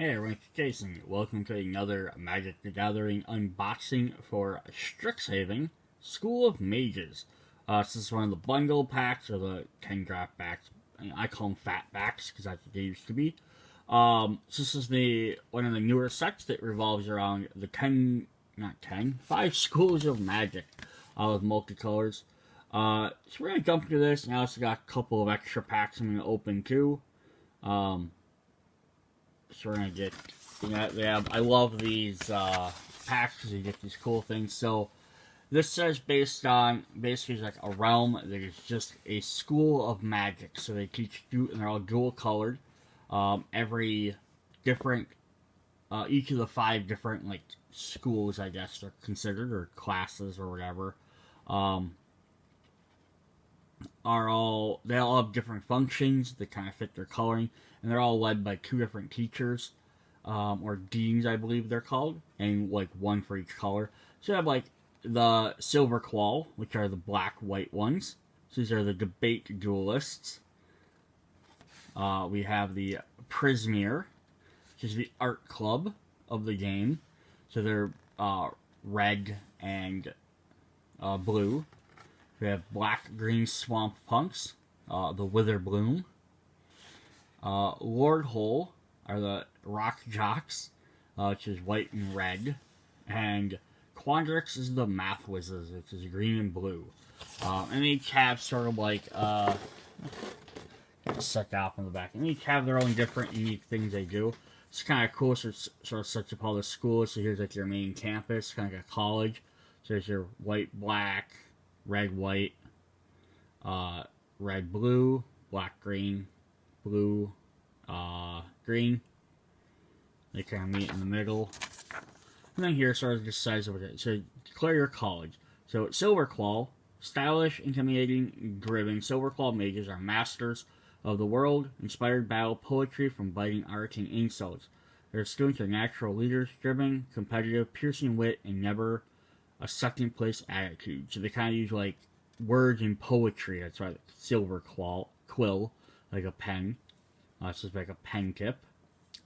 Hey everyone, it's Jason. Welcome to another Magic the Gathering unboxing for Strixhaven, School of Mages. This is one of the bundle packs, or the 10 draft packs. I call them fat packs, because that's what they used to be. So this is one of the newer sets that revolves around the 5 schools of magic, with multicolors. So we're going to jump into this, and I also got a couple of extra packs I'm going to open too. So we're gonna get, I love these packs because you get these cool things. So this says based on, basically it's like a realm that is just a school of magic. So they teach you, and they're all dual colored. Every different, each of the 5 different like schools, I guess they're considered, or classes or whatever, they all have different functions that kind of fit their coloring, and they're all led by 2 different teachers, or deans, I believe they're called, and like 1 for each color. So you have like the Silver Claw, which are the black-white ones. So these are the debate duelists. We have the Prismar, which is the art club of the game. So they're red and blue. We have black-green swamp punks, the Wither Bloom. Lord Hole are the rock jocks, which is white and red. And Quandrix is the math wizards, which is green and blue. And they each have sort of like, stuck out from the back. And they each have their own different unique things they do. It's kind of cool, so it's sort of sets up all the schools. So here's like your main campus, kind of like a college. So there's your white, black, red, white, red, blue, black, green, blue, green. They kind of meet in the middle. And then here sort of just says over there. So declare your college. So Silver Claw, stylish, intimidating, driven Silverclaw mages are masters of the world, inspired battle poetry from biting art and insults. Their students are natural leaders, driven, competitive, piercing wit, and never a second place attitude. So they kind of use like words and poetry. That's why Silver Quill, like a pen. It's just like a pen tip.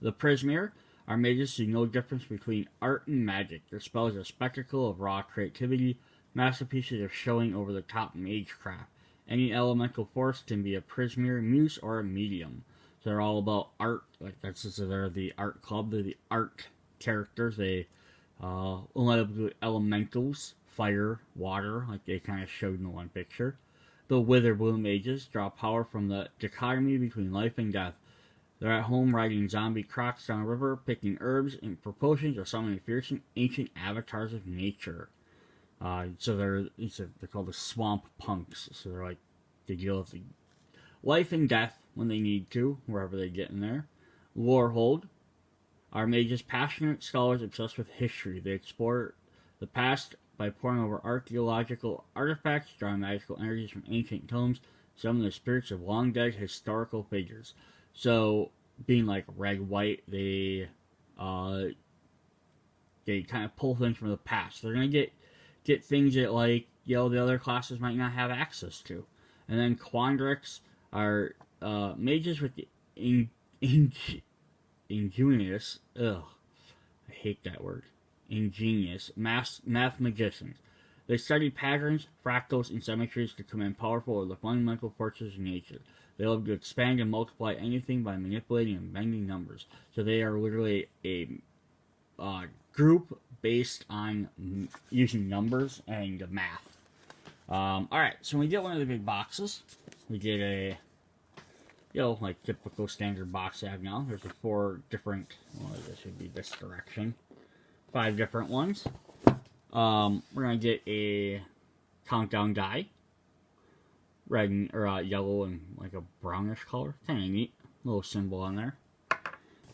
The Prismar are mages who know no difference between art and magic. Their spells are a spectacle of raw creativity, masterpieces of showing over-the-top magecraft. Any elemental force can be a Prismar, muse, or a medium. So they're all about art. Like they're the art club. They're the art characters. They elementals, fire, water, like they kind of showed in the one picture. The Witherbloom mages draw power from the dichotomy between life and death. They're at home riding zombie crocs down a river, picking herbs and potions, or summoning fierce ancient avatars of nature. So they're called the swamp punks. So they're like, they deal with the life and death when they need to, wherever they get in there. Lorehold are mages, passionate scholars obsessed with history. They explore the past by poring over archaeological artifacts, drawing magical energies from ancient tomes, summon the spirits of long-dead historical figures. So, being like red-white, they kind of pull things from the past. They're going to get things that, like, the other classes might not have access to. And then Quandrix are mages with the ingenious, I hate that word, ingenious math magicians. They study patterns, fractals, and symmetries to command powerful or the fundamental forces of nature. They love to expand and multiply anything by manipulating and bending numbers. So they are literally a group based on using numbers and math. Alright, so when we get one of the big boxes, we get a, like typical standard box I have now. There's 4 different, this would be this direction. 5 different ones. We're going to get a countdown die. Red and, or yellow and like a brownish color. Kind of neat. Little symbol on there.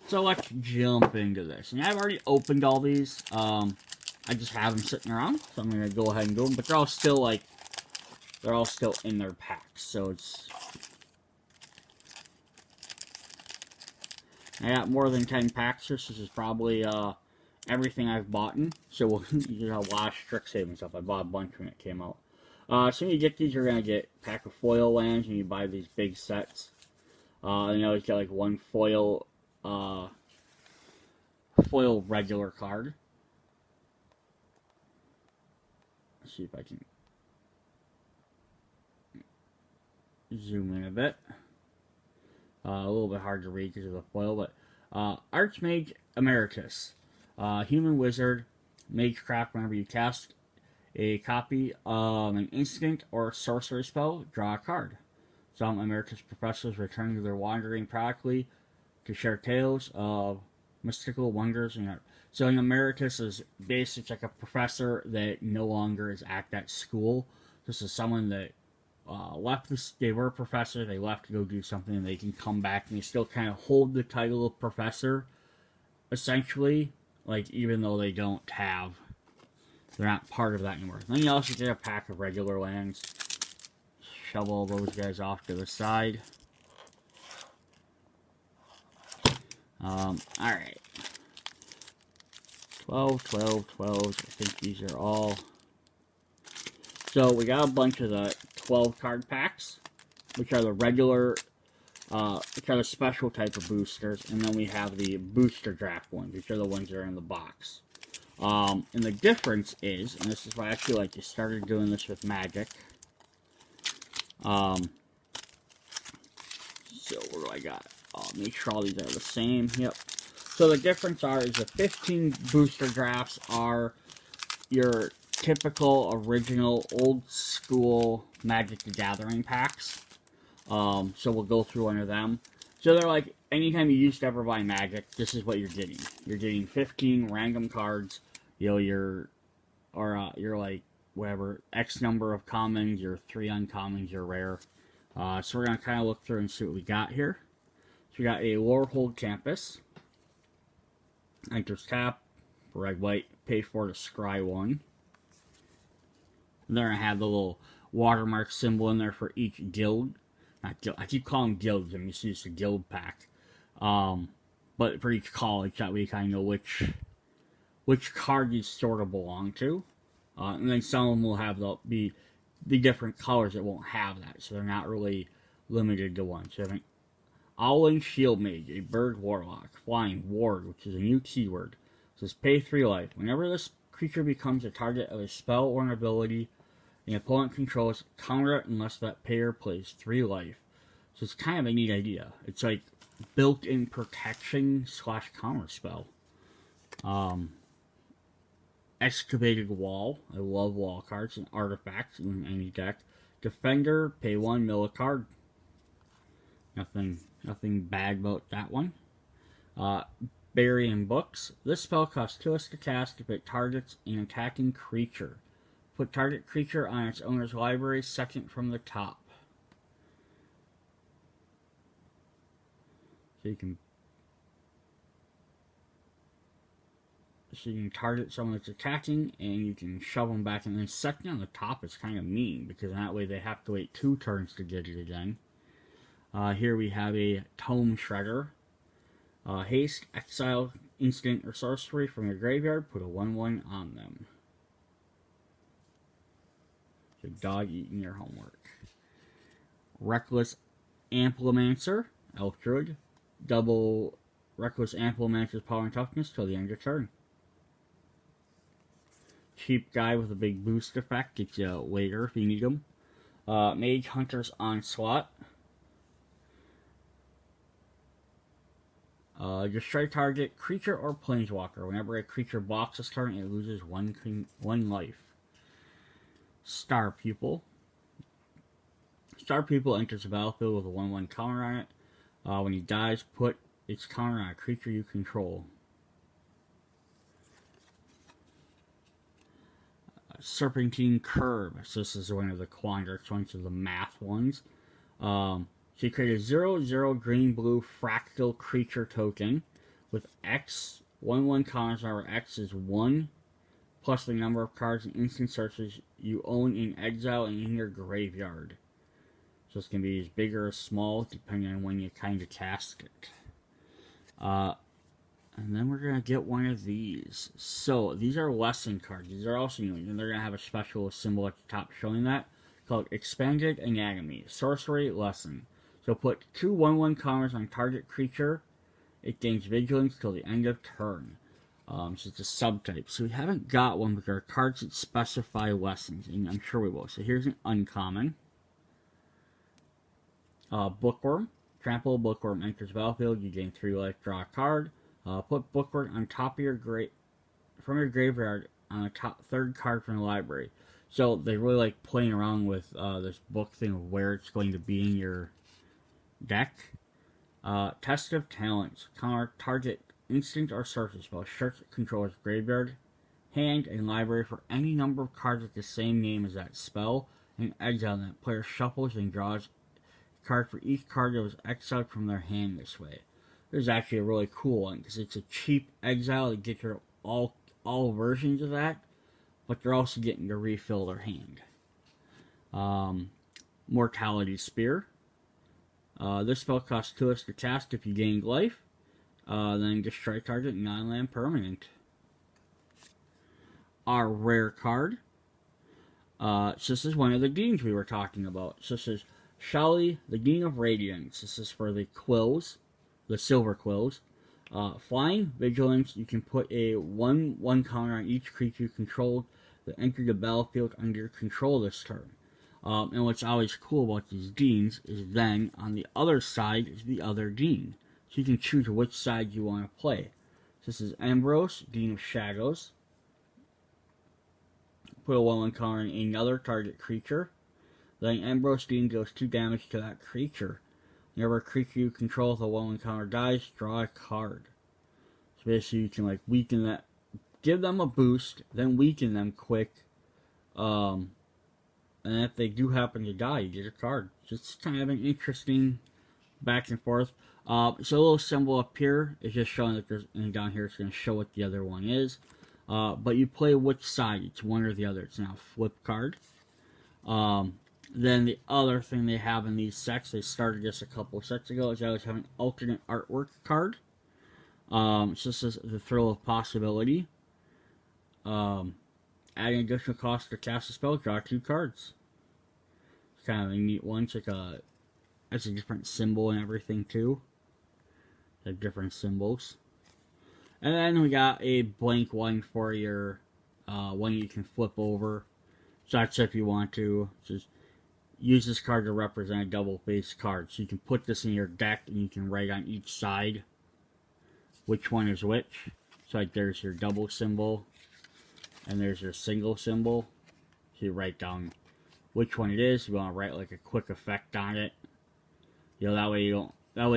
So let's jump into this. And I've already opened all these. I just have them sitting around. So I'm going to go ahead and do them. But they're all still like, they're all still in their packs. So it's, I got more than 10 packs. This is probably everything I've bought. So you know, a lot of Strixhaven stuff. I bought a bunch when it came out. So when you get these, you're going to get a pack of foil lands, and you buy these big sets. You always get like 1 foil foil regular card. Let's see if I can zoom in a bit. A little bit hard to read because of the foil, but Archmage Emeritus. Human wizard, magecraft. Whenever you cast a copy of an instant or sorcery spell, draw a card. Some Emeritus professors return to their wandering periodically to share tales of mystical wonders and art. So an Emeritus is basically like a professor that no longer is at that school. This is someone that left this. They were a professor. They left to go do something, and they can come back and they still kind of hold the title of professor, essentially. Like even though they don't have, they're not part of that anymore. Then you also get a pack of regular lands. Shovel those guys off to the side. Alright. 12, 12, 12. I think these are all. So we got a bunch of the 12 card packs, which are the regular, which are the special type of boosters, and then we have the booster draft ones, which are the ones that are in the box. And the difference is, and this is why I actually like, you started doing this with Magic. So what do I got? Make sure all these are the same. Yep. So the difference is the 15 booster drafts are your typical, original, old school Magic the Gathering packs. So we'll go through one of them. So they're like, anytime you used to ever buy Magic, this is what you're getting. You're getting 15 random cards. You know, you're like, whatever, X number of commons, your 3 uncommons, your rare. So we're going to kind of look through and see what we got here. So we got a Lorehold Campus. Enters tap, red, white, pay for to scry 1. And they're going to have the little watermark symbol in there for each guild. Not guild, I keep calling them guilds, I'm just used to guild pack. But for each college, that way you kind of know which card you sort of belong to. And then some of them will have the different colors that won't have that, so they're not really limited to one. So I think Owlin Shield Mage, a bird warlock, flying ward, which is a new keyword. It says pay 3 life. Whenever this creature becomes a target of a spell or an ability the opponent controls, counter it unless that payer plays 3 life. So it's kind of a neat idea. It's like built-in protection / counter spell. Excavated Wall. I love wall cards and artifacts in any deck. Defender, pay 1, mill a card. Nothing bad about that one. Burying Books. This spell costs 2 to cast if it targets an attacking creature. Put target creature on its owner's library, second from the top. So you can target someone that's attacking, and you can shove them back, and then second on the top is kind of mean, because that way they have to wait 2 turns to get it again. Here we have a Tome Shredder. Haste, exile, instant, or sorcery from your graveyard, put a 1/1 on them. So dog eating your homework. Reckless Amplimancer, Elf Druid. Double Reckless Amplimancer's power and toughness till the end of turn. Cheap guy with a big boost effect, gets you later if you need them. Mage Hunter's Onslaught. Destroy target creature or planeswalker. Whenever a creature blocks this turn, it loses 1 life. Star Pupil. Star Pupil enters the battlefield with a 1/1 counter on it. When he dies, put its counter on a creature you control. Serpentine Curve. So this is one of the Quandrix ones, of the math ones. So you create a 0/0 green-blue fractal creature token with X, 1/1 counters, where X is 1, plus the number of cards and instant searches you own in exile and in your graveyard. So this can be as big or as small, depending on when you kind of cast it. And then we're going to get one of these. So these are lesson cards. These are also new, and they're going to have a special symbol at the top showing that, called Expanded Anatomy. Sorcery Lesson. So put 2 1/1 counters on target creature. It gains vigilance till the end of turn. So it's a subtype. So we haven't got one, but there are cards that specify lessons, and I'm sure we will. So here's an uncommon. Bookworm. Trample a bookworm, enters battlefield, you gain 3 life, draw a card. Put bookworm on top of your from your graveyard on the top 3rd card from the library. So they really like playing around with this book thing of where it's going to be in your deck. Test of Talents. Counter target instant or sorcery spell. Search controller's graveyard, hand, and library for any number of cards with the same name as that spell, and exile them. Player shuffles and draws a card for each card that was exiled from their hand this way. This is actually a really cool one because it's a cheap exile to get rid of all versions of that, but they're also getting to refill their hand. Mortality Spear. This spell costs 2 less to cast if you gain life. Then destroy target non-land permanent. Our rare card. So this is one of the deans we were talking about. So this is Shali, the Dean of Radiance. This is for the quills, the silver quills. Flying, Vigilance, you can put a 1/1 counter on each creature you control that entered the battlefield under your control this turn. And what's always cool about these deans is then on the other side is the other dean. So you can choose which side you want to play. So this is Ambrose, Dean of Shadows. Put a 1/1 counter on another target creature. Then Ambrose Dean deals 2 damage to that creature. Whenever a creature you control with a 1/1 counter dies, draw a card. So basically you can like weaken that, give them a boost, then weaken them quick. And if they do happen to die, you get a card. Just kind of an interesting back and forth. So a little symbol up here is just showing that there's, and down here it's going to show what the other one is. But you play which side, it's one or the other. It's now a flip card. Then the other thing they have in these sets, they started this a couple of sets ago, is they always have an alternate artwork card. So this is the Thrill of Possibility. Adding additional cost to cast a spell, draw 2 cards. It's kind of a neat one. It's like it's a different symbol and everything too. They have different symbols. And then we got a blank one for your one you can flip over. So that's if you want to. Just use this card to represent a double face card. So you can put this in your deck and you can write on each side which one is which. So like there's your double symbol and there's your single symbol. So you write down which one it is. You want to write like a quick effect on it. You know, that way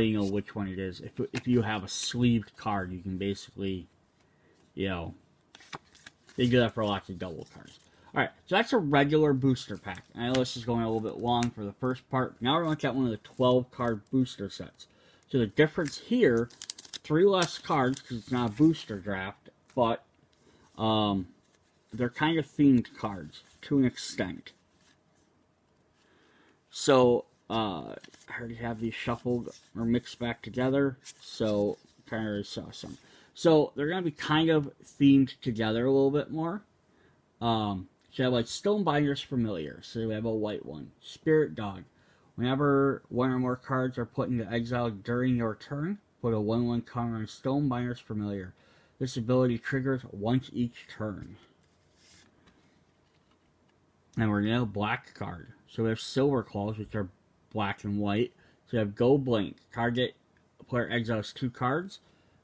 you know which one it is. If you have a sleeved card, you can basically, you know, they do that for lots of double cards. Alright, so that's a regular booster pack. I know this is going a little bit long for the first part. Now we're going to look at one of the 12 card booster sets. So the difference here, 3 less cards because it's not a booster draft, but they're kind of themed cards to an extent. So I already have these shuffled or mixed back together, so kind of saw some. So they're going to be kind of themed together a little bit more. So you have like Stonebinder's Familiar, so we have a white one. Spirit Dog. Whenever one or more cards are put into exile during your turn, put a 1/1 counter on Stonebinder's Familiar. This ability triggers once each turn. And we're going to have a black card. So we have Silver Claws, which are black and white. So we have Go Blank. Target player exiles 2 cards,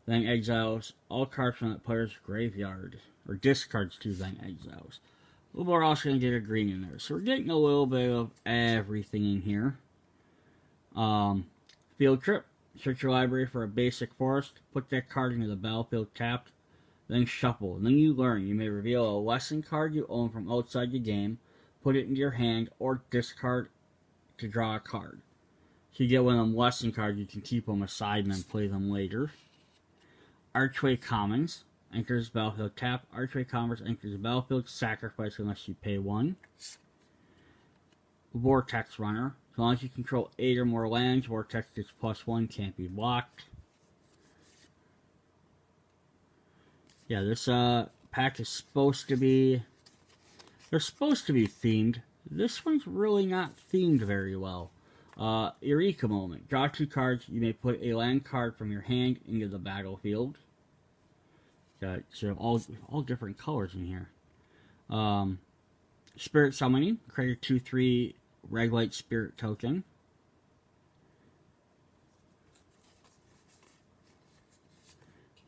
then exiles all cards from that player's graveyard. Or discards 2, then exiles. We're also going to get a green in there. So we're getting a little bit of everything in here. Field Trip. Search your library for a basic forest. Put that card into the battlefield tapped. Then shuffle. And then you learn. You may reveal a lesson card you own from outside the game. Put it into your hand or discard to draw a card. So you get one of them lesson cards, you can keep them aside and then play them later. Archway Commons. Enters battlefield tap. Archway Commons enters the battlefield. Sacrifice unless you pay 1. Vortex Runner. As long as you control 8 or more lands, Vortex gets +1, can't be blocked. Yeah, this pack is supposed to be... They're supposed to be themed. This one's really not themed very well. Eureka Moment. Draw 2 cards. You may put a land card from your hand into the battlefield. Got sort of all different colors in here. Spirit Summoning, create a 2/3 red white spirit token.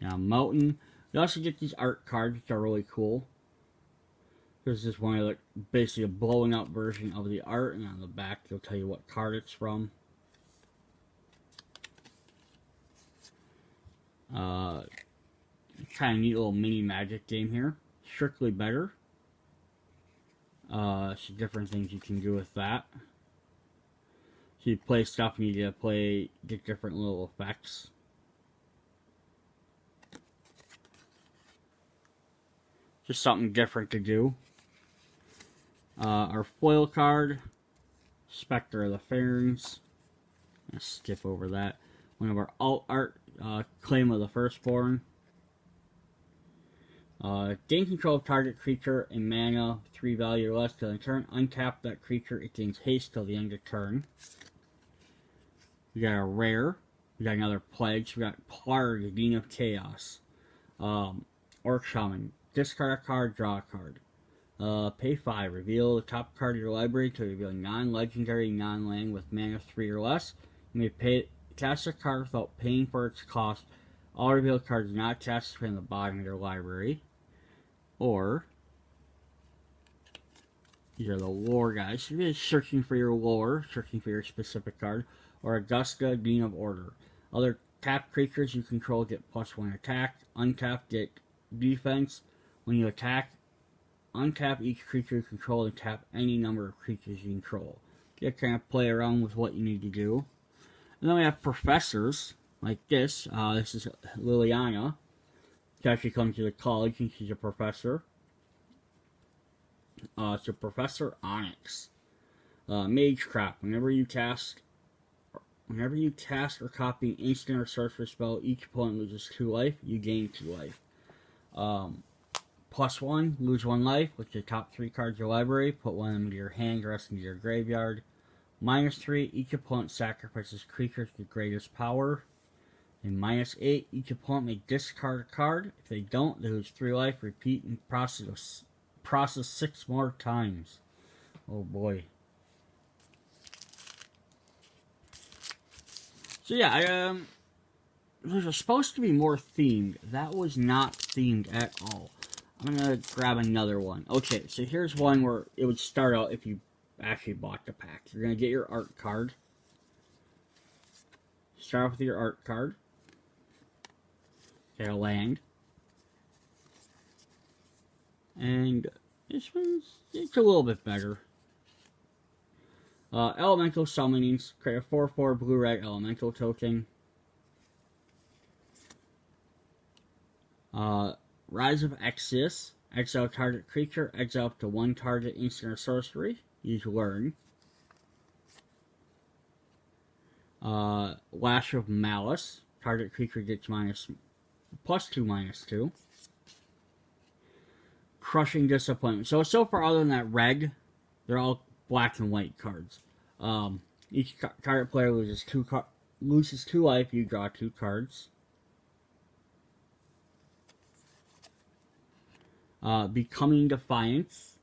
Now Mountain. You also get these art cards, which are really cool. This is one of basically a blowing up version of the art, and on the back they'll tell you what card it's from. Kind of neat little mini Magic game here. Strictly Better. Some different things you can do with that. So you play stuff and you get different little effects. Just something different to do. Our foil card, Spectre of the Fairings. I'll skip over that. One of our alt art, Claim of the Firstborn. Gain control of target creature and mana 3 value or less till the turn. Untap that creature, it gains haste till the end of turn. We got a rare. We got another pledge. We got Plarg, Dean of Chaos. Orc Shaman. Discard a card, draw a card. Pay 5. Reveal the top card of your library to reveal non-legendary, non-land with mana 3 or less. You may cast a card without paying for its cost. All revealed cards not cast from the bottom of your library. Or, these are the lore guys. So you're just searching for your lore, searching for your specific card. Or Augusta, Dean of Order. Other tapped creatures you control get +1 attack. Untapped get defense. When you attack, untap each creature you control and tap any number of creatures you control. You kind of play around with what you need to do. And then we have professors, like this. This is Liliana. She actually comes to the college and she's a professor. So Professor Onyx. Magecraft. Whenever you cast or copy an instant or sorcerer spell, each opponent loses 2 life. You gain 2 life. +1, lose 1 life with the top 3 cards of your library. Put 1 of them into your hand, the rest into your graveyard. -3, each opponent sacrifices creatures with greatest power. And -8, each opponent may discard a card. If they don't, they lose 3 life. Repeat and process 6 more times. Oh boy. So yeah, there's supposed to be more themed. That was not themed at all. I'm gonna grab another one. Okay, so here's one where it would start out if you actually bought the pack. You're gonna get your art card. Start off with your art card. Get a land. And this it's a little bit better. Elemental Summonings. Create a 4/4 blue-red elemental token. Rise of Exodus. Exile target creature. Exile up to 1 target instant or sorcery. Use Learn. Lash of Malice. Target creature gets +2/-2. Crushing Disappointment. So far, other than that red, they're all black and white cards. Each target player loses 2 life. You draw 2 cards. Beaming Defiance,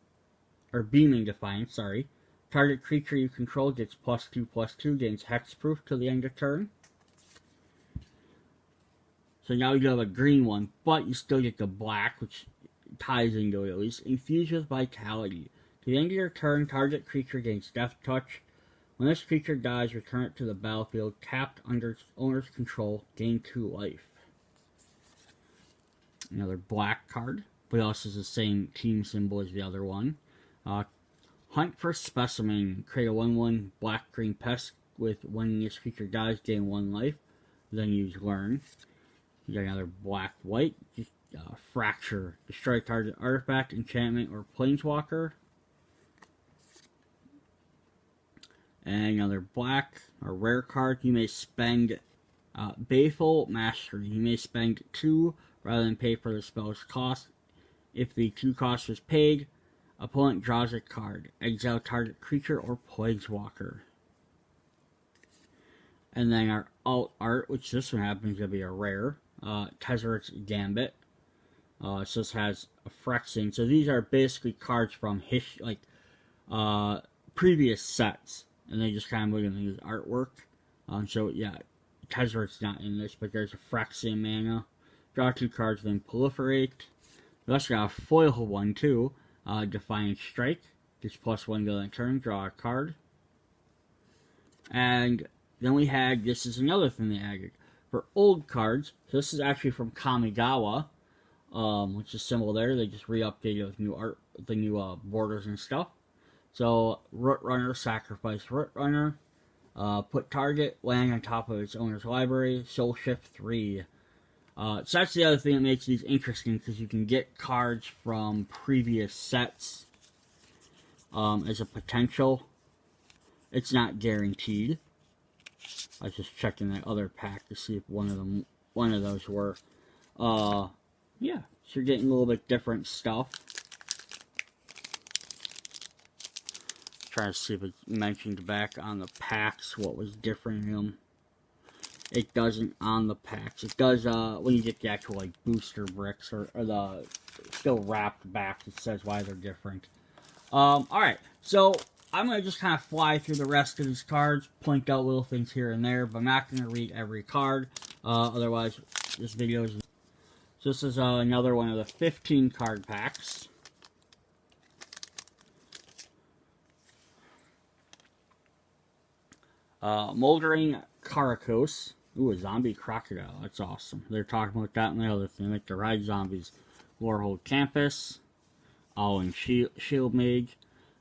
sorry. Target creature you control gets +2/+2, gains hexproof till the end of turn. So now you have a green one, but you still get the black, which ties into it at least. Infused with Vitality. To the end of your turn, target creature gains Death Touch. When this creature dies, return it to the battlefield, tapped under its owner's control, gain 2 life. Another black card, but it also has the same team symbol as the other one. Hunt for Specimen. Create a 1/1 black-green pest with when this creature dies, gain 1 life. Then use Learn. You got another black-white. Fracture. Destroy target artifact, enchantment, or planeswalker. And another black, or rare card. You may spend Baleful Mastery. You may spend 2 rather than pay for the spell's cost. If the 2 cost was paid, opponent draws a card. Exile target creature or planeswalker. And then our alt art, which this one happens to be a rare. Tezzeret's Gambit. So this has a Phyrexian. So these are basically cards from previous sets, and they just kind of look at his artwork. So yeah, Tezzer's not in this, but there's a Phyrexian mana. Draw 2 cards, then proliferate. We also got a foil one too. Defiant Strike. Gets +1 to the turn. Draw a card. And then we had, this is another thing they added. For old cards, so this is actually from Kamigawa, which is similar there. They just re-updated with new art, the new borders and stuff. So, Root Runner, sacrifice Root Runner. Put target land on top of its owner's library. Soul Shift 3. So that's the other thing that makes these interesting, because you can get cards from previous sets as a potential. It's not guaranteed. I was just checking that other pack to see if one of those were. Yeah, so you're getting a little bit different stuff. Trying to see if it mentioned back on the packs what was different in them. It doesn't on the packs. It does when you get the actual like booster bricks or the still wrapped back. It says why they're different. Alright, so I'm going to just kind of fly through the rest of these cards, point out little things here and there, but I'm not going to read every card. Otherwise, this video is... So this is another one of the 15 card packs. Moldering Karakos. Ooh, a zombie crocodile. That's awesome. They're talking about that and the other thing, like the ride zombies. Warhold Campus. Allen Shield Mage.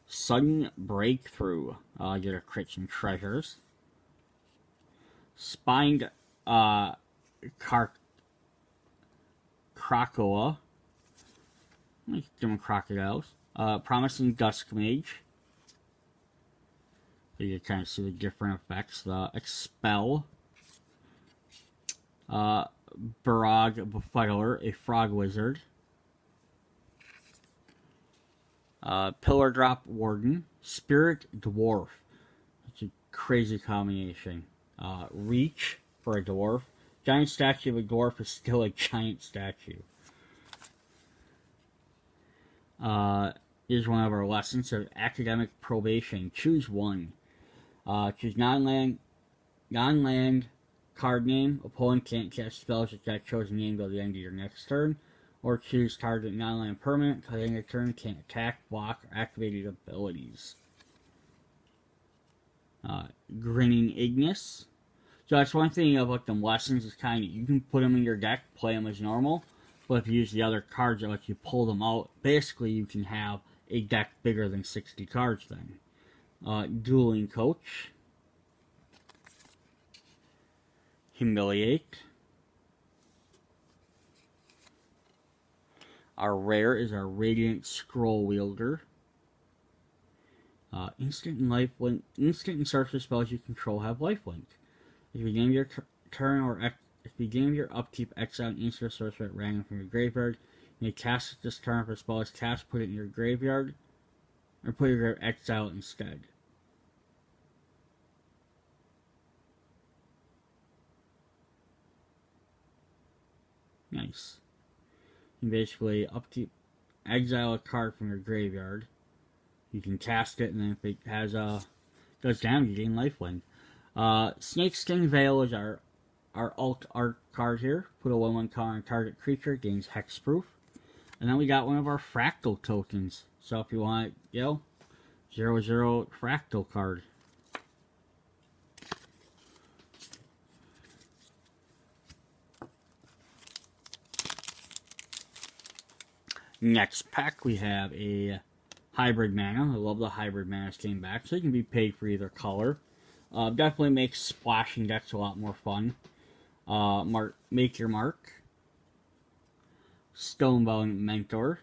Sudden Breakthrough. Get a crit and treasures. Spined Krakoa. Let's give them crocodiles. Promising Dusk Mage. So you kind of see the different effects. The Expel. Barag Befuddler, a Frog Wizard. Pillar Drop Warden. Spirit Dwarf. That's a crazy combination. Reach for a dwarf. Giant statue of a dwarf is still a giant statue. Here's one of our lessons of academic probation. Choose one. Choose non-land card name. Opponent can't cast spells with that chosen name till the end of your next turn. Or choose target non-land permanent. Till the end of your turn, can't attack, block, or activate abilities. Grinning Ignis. So that's one thing about them lessons is kind of, you can put them in your deck, play them as normal. But if you use the other cards that let you pull them out, basically you can have a deck bigger than 60 cards then. Dueling Coach. Humiliate. Our rare is our Radiant Scroll Wielder. Instant and sorcery spells you control have lifelink. If you begin your turn or if you begin your upkeep, exile an instant sorcery at random from your graveyard. You may cast it this turn. For a spell is cast, put it in your graveyard, or put your exile instead. Nice. You basically upkeep, exile a card from your graveyard. You can cast it, and then if it has does damage, you gain lifelink. Snakeskin Veil is our alt art card here. Put a 1/1 counter on target creature, gains hexproof. And then we got one of our fractal tokens. So if you want, 0/0 fractal card. Next pack, we have a hybrid mana. I love the hybrid manas came back, so you can be paid for either color. Definitely makes splashing decks a lot more fun. Make Your Mark. Stonebound Mentor.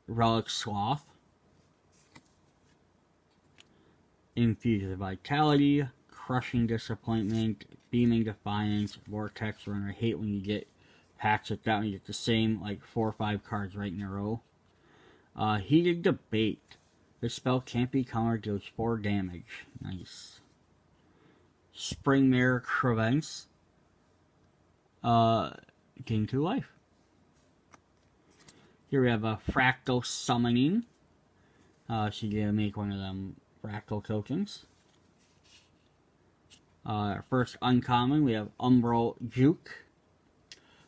Relic Sloth. Infuse Vitality. Crushing Disappointment. Beaming Defiance. Vortex Runner. I hate when you get packs like that when you get the same like 4 or 5 cards right in a row. Heated Debate. This spell can't be countered, deals 4 damage. Nice. Springmare Crevice. gain 2 life. Here we have a Fractal Summoning. So you're going to make one of them Fractal tokens. First uncommon, we have Umbral Juke.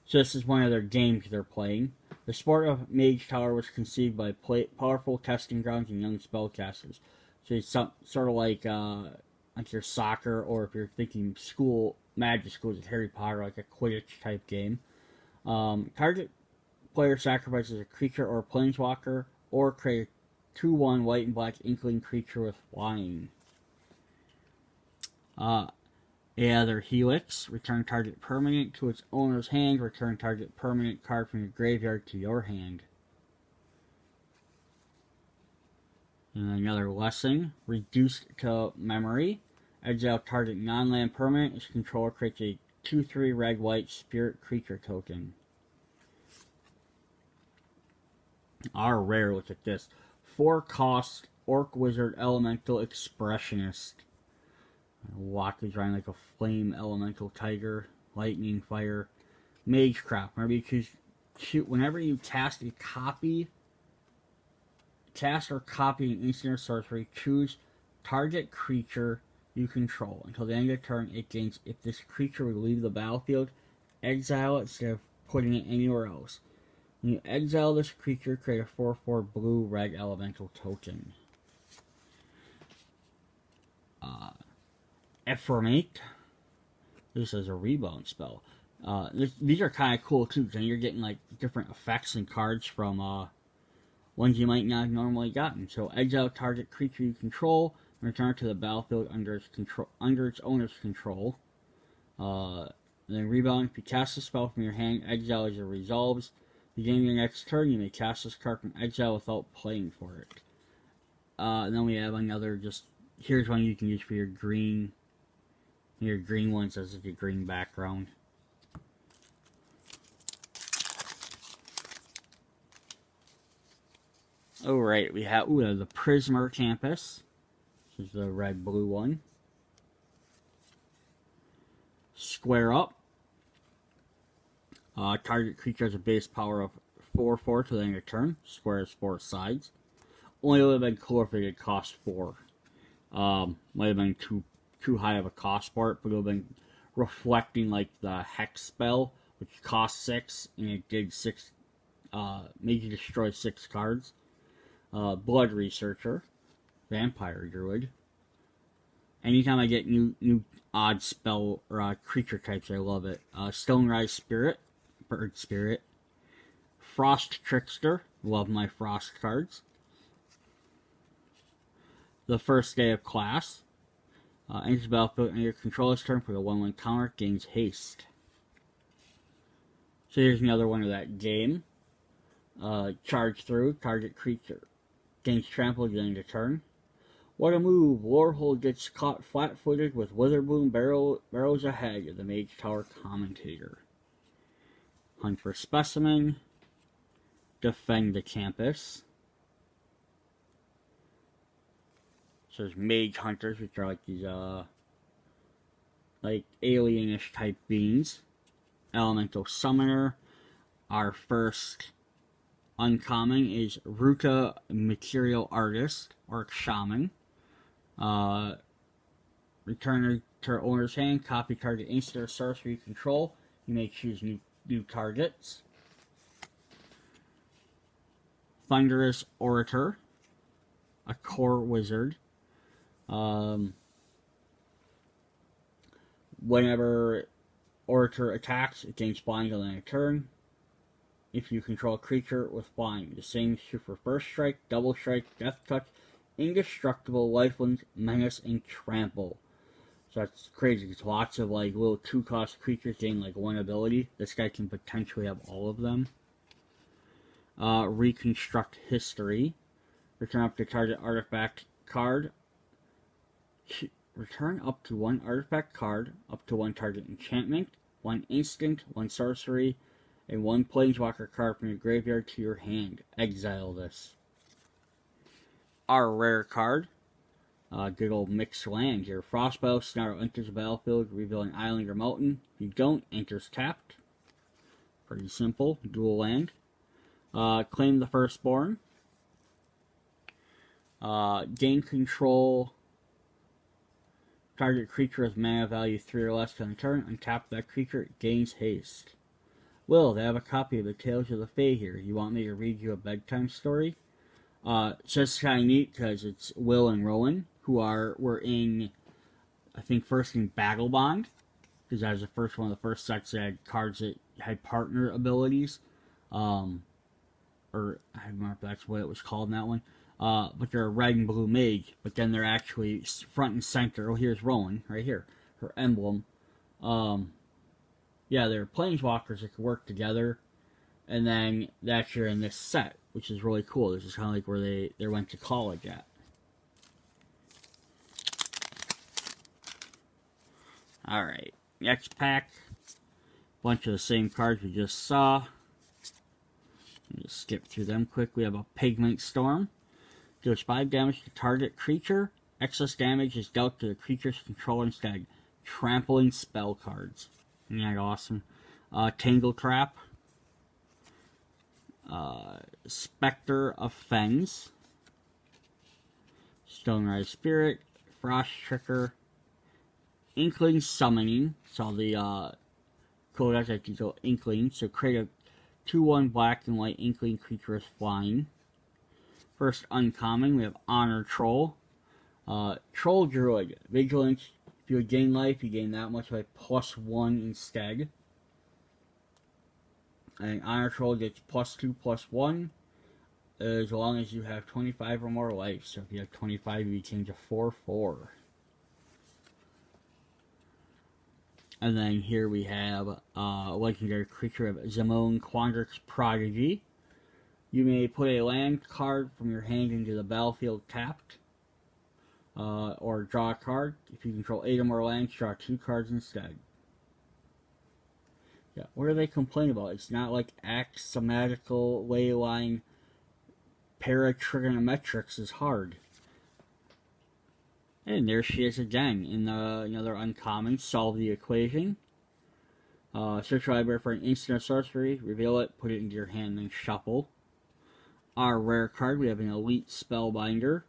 So this is one of their games they're playing. The sport of Mage Tower was conceived by powerful testing grounds and young spellcasters. So it's sort of like your soccer, or if you're thinking school, magic schools with Harry Potter, like a Quidditch type game. Target player sacrifices a creature or a planeswalker, or create a 2/1 white and black inkling creature with flying. Their Helix. Return target permanent to its owner's hand. Return target permanent card from your graveyard to your hand. And another Lesson. Reduced to memory. Exile target non-land permanent. Its controller creates a 2/3 red-white spirit creature token. Our rare, look at this. 4 cost Orc Wizard Elemental Expressionist. Walk is running like a flame elemental tiger, lightning, fire, magecraft. Whenever you cast or copy an instant or sorcery, choose target creature you control. Until the end of the turn, it gains, if this creature would leave the battlefield, exile it instead of putting it anywhere else. When you exile this creature, create a 4/4 blue-red elemental token. Ephemate. This is a rebound spell. These are kind of cool too, because you're getting like different effects and cards from ones you might not have normally gotten. So exile target creature you control, and return it to the battlefield under its owner's control. Then rebound. If you cast a spell from your hand, exile as it resolves. Beginning your next turn, you may cast this card from exile without playing for it. And then we have another. Here's one you can use for your green. Your green one says it's a green background. Alright, we have the Prismar Campus. This is the red-blue one. Square up. Target creature has a base power of 4/4 to the end of turn. Square has 4 sides. Only would have been cooler if it had cost 4. Might have been too high of a cost for it, but it would have been reflecting like the Hex spell, which cost 6, and it did 6, made you destroy 6 cards. Blood Researcher, Vampire Druid. Anytime I get new odd spell or creature types, I love it. Stonerise Spirit, Bird Spirit. Frost Trickster, love my Frost cards. The First Day of Class. Enters the battlefield under your controller's turn for the 1/1 counter, gains haste. So here's another one of that game. Charge through, target creature. Gains trample at the end of turn. What a move! Lorehold gets caught flat-footed with Witherbloom barrels ahead of the Mage Tower commentator. Hunt for Specimen. Defend the Campus. So there's Mage Hunters, which are like these, like alienish type beings. Elemental Summoner. Our first uncommon is Ruta Material Artist, Orc Shaman. Return to owner's hand, copy target instant or sorcery you control. You may choose new targets. Thunderous Orator, a core wizard. Whenever Orator attacks, it gains flying on a turn. If you control a creature with flying, the same is true for First Strike, Double Strike, Death Touch, Indestructible, Lifelink, Menace, and Trample. So that's crazy, because lots of like little 2-cost creatures gain like 1 ability. This guy can potentially have all of them. Reconstruct History. Return up to target artifact card. Return up to 1 artifact card, up to 1 target enchantment, 1 instant, 1 sorcery, and 1 planeswalker card from your graveyard to your hand. Exile this. Our rare card. Good old mixed land here. Frostbow, Snarl enters the battlefield, reveal an island or mountain. If you don't, enters tapped. Pretty simple. Dual land. Claim the Firstborn. Gain control. Target creature with mana value 3 or less on turn. Untap that creature. It gains haste. Will, they have a copy of the Tales of the Fae here. You want me to read you a bedtime story? So it's kind of neat because it's Will and Rowan who were in, I think, first in Battle Bond, because that was the first one of the first sets that had cards that had partner abilities, or I don't remember if that's what it was called in that one. But they're a red and blue mage, but then they're actually front and center. Oh, here's Rowan right here, her emblem. Yeah, they're planeswalkers that could work together, and then that's here in this set, which is really cool. This is kind of like where they went to college at. Alright, next pack. Bunch of the same cards we just saw. Just skip through them quick. We have a Pigment Storm. Deals 5 damage to target creature. Excess damage is dealt to the creature's controller instead. Trampling spell cards. Isn't that awesome? Tangle Trap. Spectre of Fens. Stonerise Spirit. Frost Tricker. Inkling Summoning. So the code has like these little Inklings. So create a 2/1 black and white Inkling creature with flying. First uncommon, we have Honor Troll. Troll Druid. Vigilance. If you would gain life, you gain that much by +1 instead. And Honor Troll gets +2/+1 as long as you have 25 or more life. So if you have 25, you change a 4/4. And then here we have a legendary creature of Zamone Quandrix Prodigy. You may put a land card from your hand into the battlefield tapped. Or draw a card. If you control 8 or more lands, draw 2 cards instead. Yeah, what do they complain about? It's not like axiomatic ley line paratrigonometrics is hard. And there she is again in another uncommon. Solve the Equation. Search your library for an instant or sorcery. Reveal it, put it into your hand, and shuffle. Our rare card, we have an Elite Spellbinder.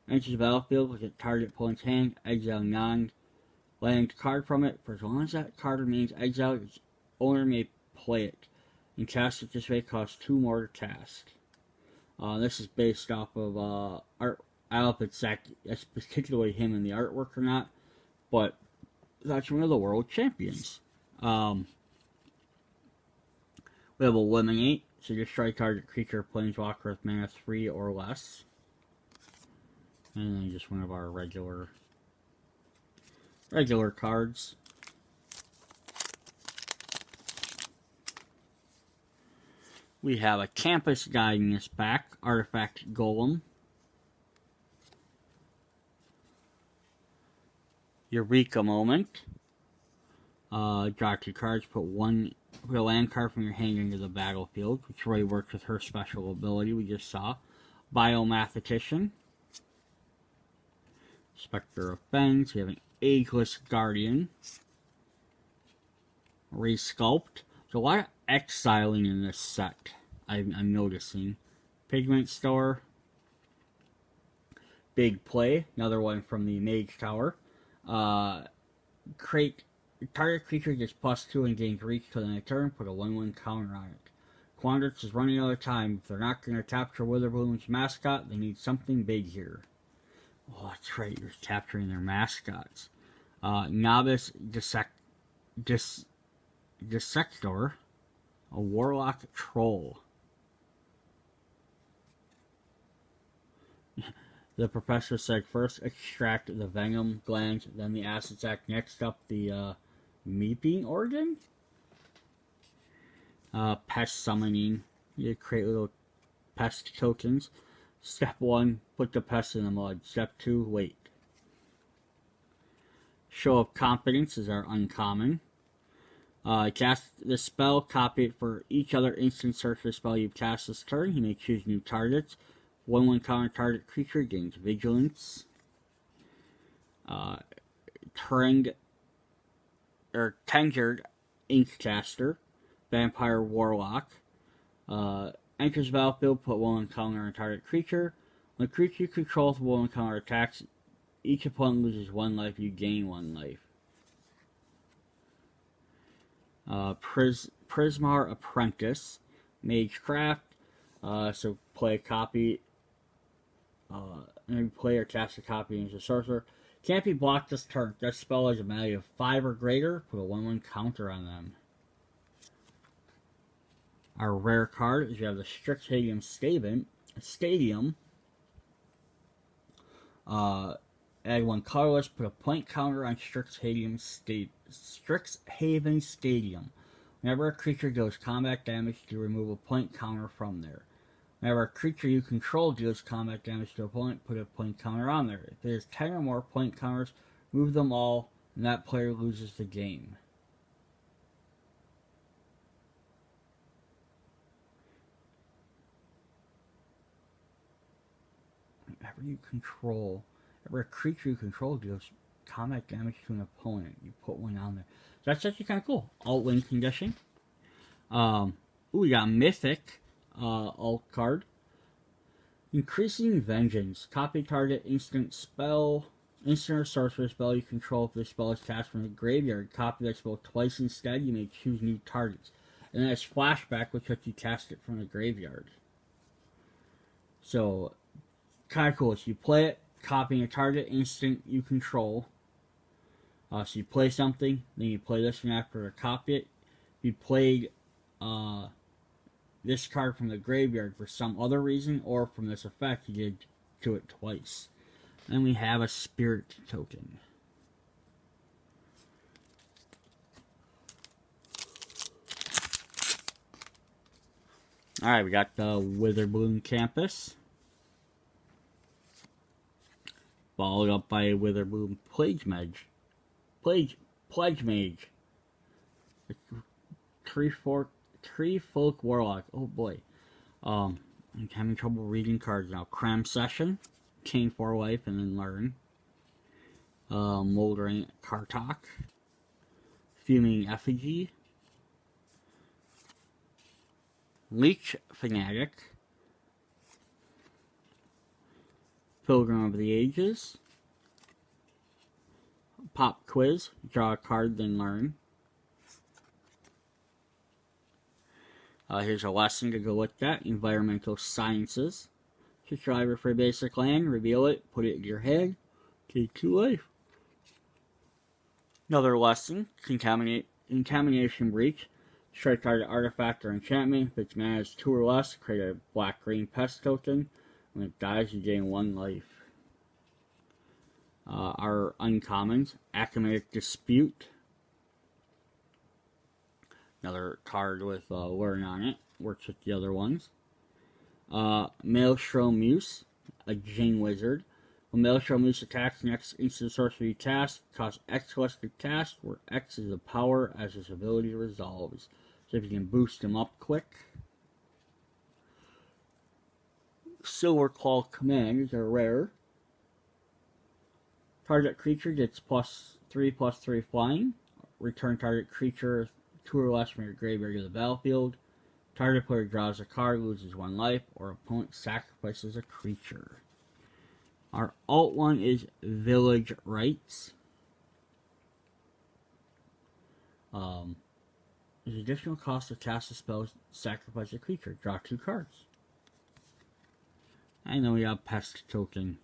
Enters the battlefield with a target opponent's hand. Exile non-land card from it. For as long as that card remains exiled, its owner may play it. And cast it this way costs 2 more to cast. This is based off of art. I don't know if it's that's particularly him in the artwork or not, but that's one of the world champions. We have Eliminate, so destroy target creature planeswalker with mana 3 or less. And then just one of our regular cards. We have a Campus guide in this pack, Artifact Golem. Eureka Moment. Draw 2 cards, put a land card from your hand into the battlefield, which really works with her special ability we just saw. Biomathematician. Spectre of Fens. We have an Ageless Guardian. Resculpt. So a lot of exiling in this set, I'm noticing. Pigment Store. Big Play. Another one from the Mage Tower. Create target creature gets +2 and gains reach till the end of turn. Put a 1/1 counter on it. Quandrix is running out of time. If they're not going to capture Witherbloom's mascot, they need something big here. Oh, that's right. You're capturing their mascots. Novice Dissector. A Warlock Troll. The professor said first extract the venom glands, then the acid sac. Next up, the meeping organ. Pest summoning. You create little pest tokens. Step 1, put the pest in the mud. Step 2, wait. Show of Confidence is our uncommon. Cast the spell, copy it for each other instant sorcery spell you cast this turn. You may choose new targets. 1/1 counter target creature gains Vigilance. Tenured Inkcaster. Vampire Warlock. Enters the battlefield, put one encounter on a target creature. When a creature you control with one encounter attacks, each opponent loses 1 life, you gain 1 life. Prismar Apprentice. Magecraft. So play a copy. Every player casts a copy as a sorcerer. Can't be blocked this turn. That spell has a value of 5 or greater. Put a 1/1 counter on them. Our rare card is you have the Strixhaven Stadium. Add 1 colorless. Put a point counter on Strixhaven Stadium. Whenever a creature deals combat damage, you remove a point counter from there. Whenever a creature you control deals combat damage to a opponent, put a point counter on there. If there's 10 or more point counters, move them all, and that player loses the game. Whenever a creature you control deals combat damage to an opponent, you put 1 on there. So that's actually kind of cool. Alt win condition. We got Mythic alt card. Increasing Vengeance. Copy target instant or sorcerer spell you control. If this spell is cast from the graveyard, copy that spell twice instead. You may choose new targets. And then it's flashback, which lets you cast it from the graveyard. So, kind of cool. So you play it, copying a target instant you control. So you play something, then you play this one after to copy it. If you played this card from the graveyard for some other reason, or from this effect, you did do it twice. Then we have a Spirit token. Alright, we got the Witherbloom Campus. Followed up by a Witherbloom Pledge Mage. Tree Folk Warlock. Oh boy. I'm having trouble reading cards now. Cram Session. Chain 4 life and then learn. Moldering Kartok. Fuming Effigy. Leech Fanatic. Pilgrim of the Ages. Pop Quiz. Draw a card, then learn. Here's a lesson to go with that. Environmental Sciences. Subscriber for a basic land. Reveal it. Put it in your head. Take 2 life. Another lesson. Contamination Breach. Strike target artifact or enchantment. If its mana is 2 or less, create a black-green pest token. When it dies, you gain 1 life. Our uncommons. Achaemenid Dispute. Another card with learn on it. Works with the other ones. Maelstrom Muse. A Jing Wizard. When Maelstrom Muse attacks, next instant sorcery cast costs X less to cast, where X is the power as his ability resolves. So if you can boost him up quick. Silver Claw Commands are rare. Target creature gets +3/+3 flying. Return target creature 2 or less from your graveyard to the battlefield. Target player draws a card, loses 1 life, or opponent sacrifices a creature. Our alt one is Village Rites. There's additional cost to cast a spell, sacrifice a creature, draw 2 cards. I know we have Pest token.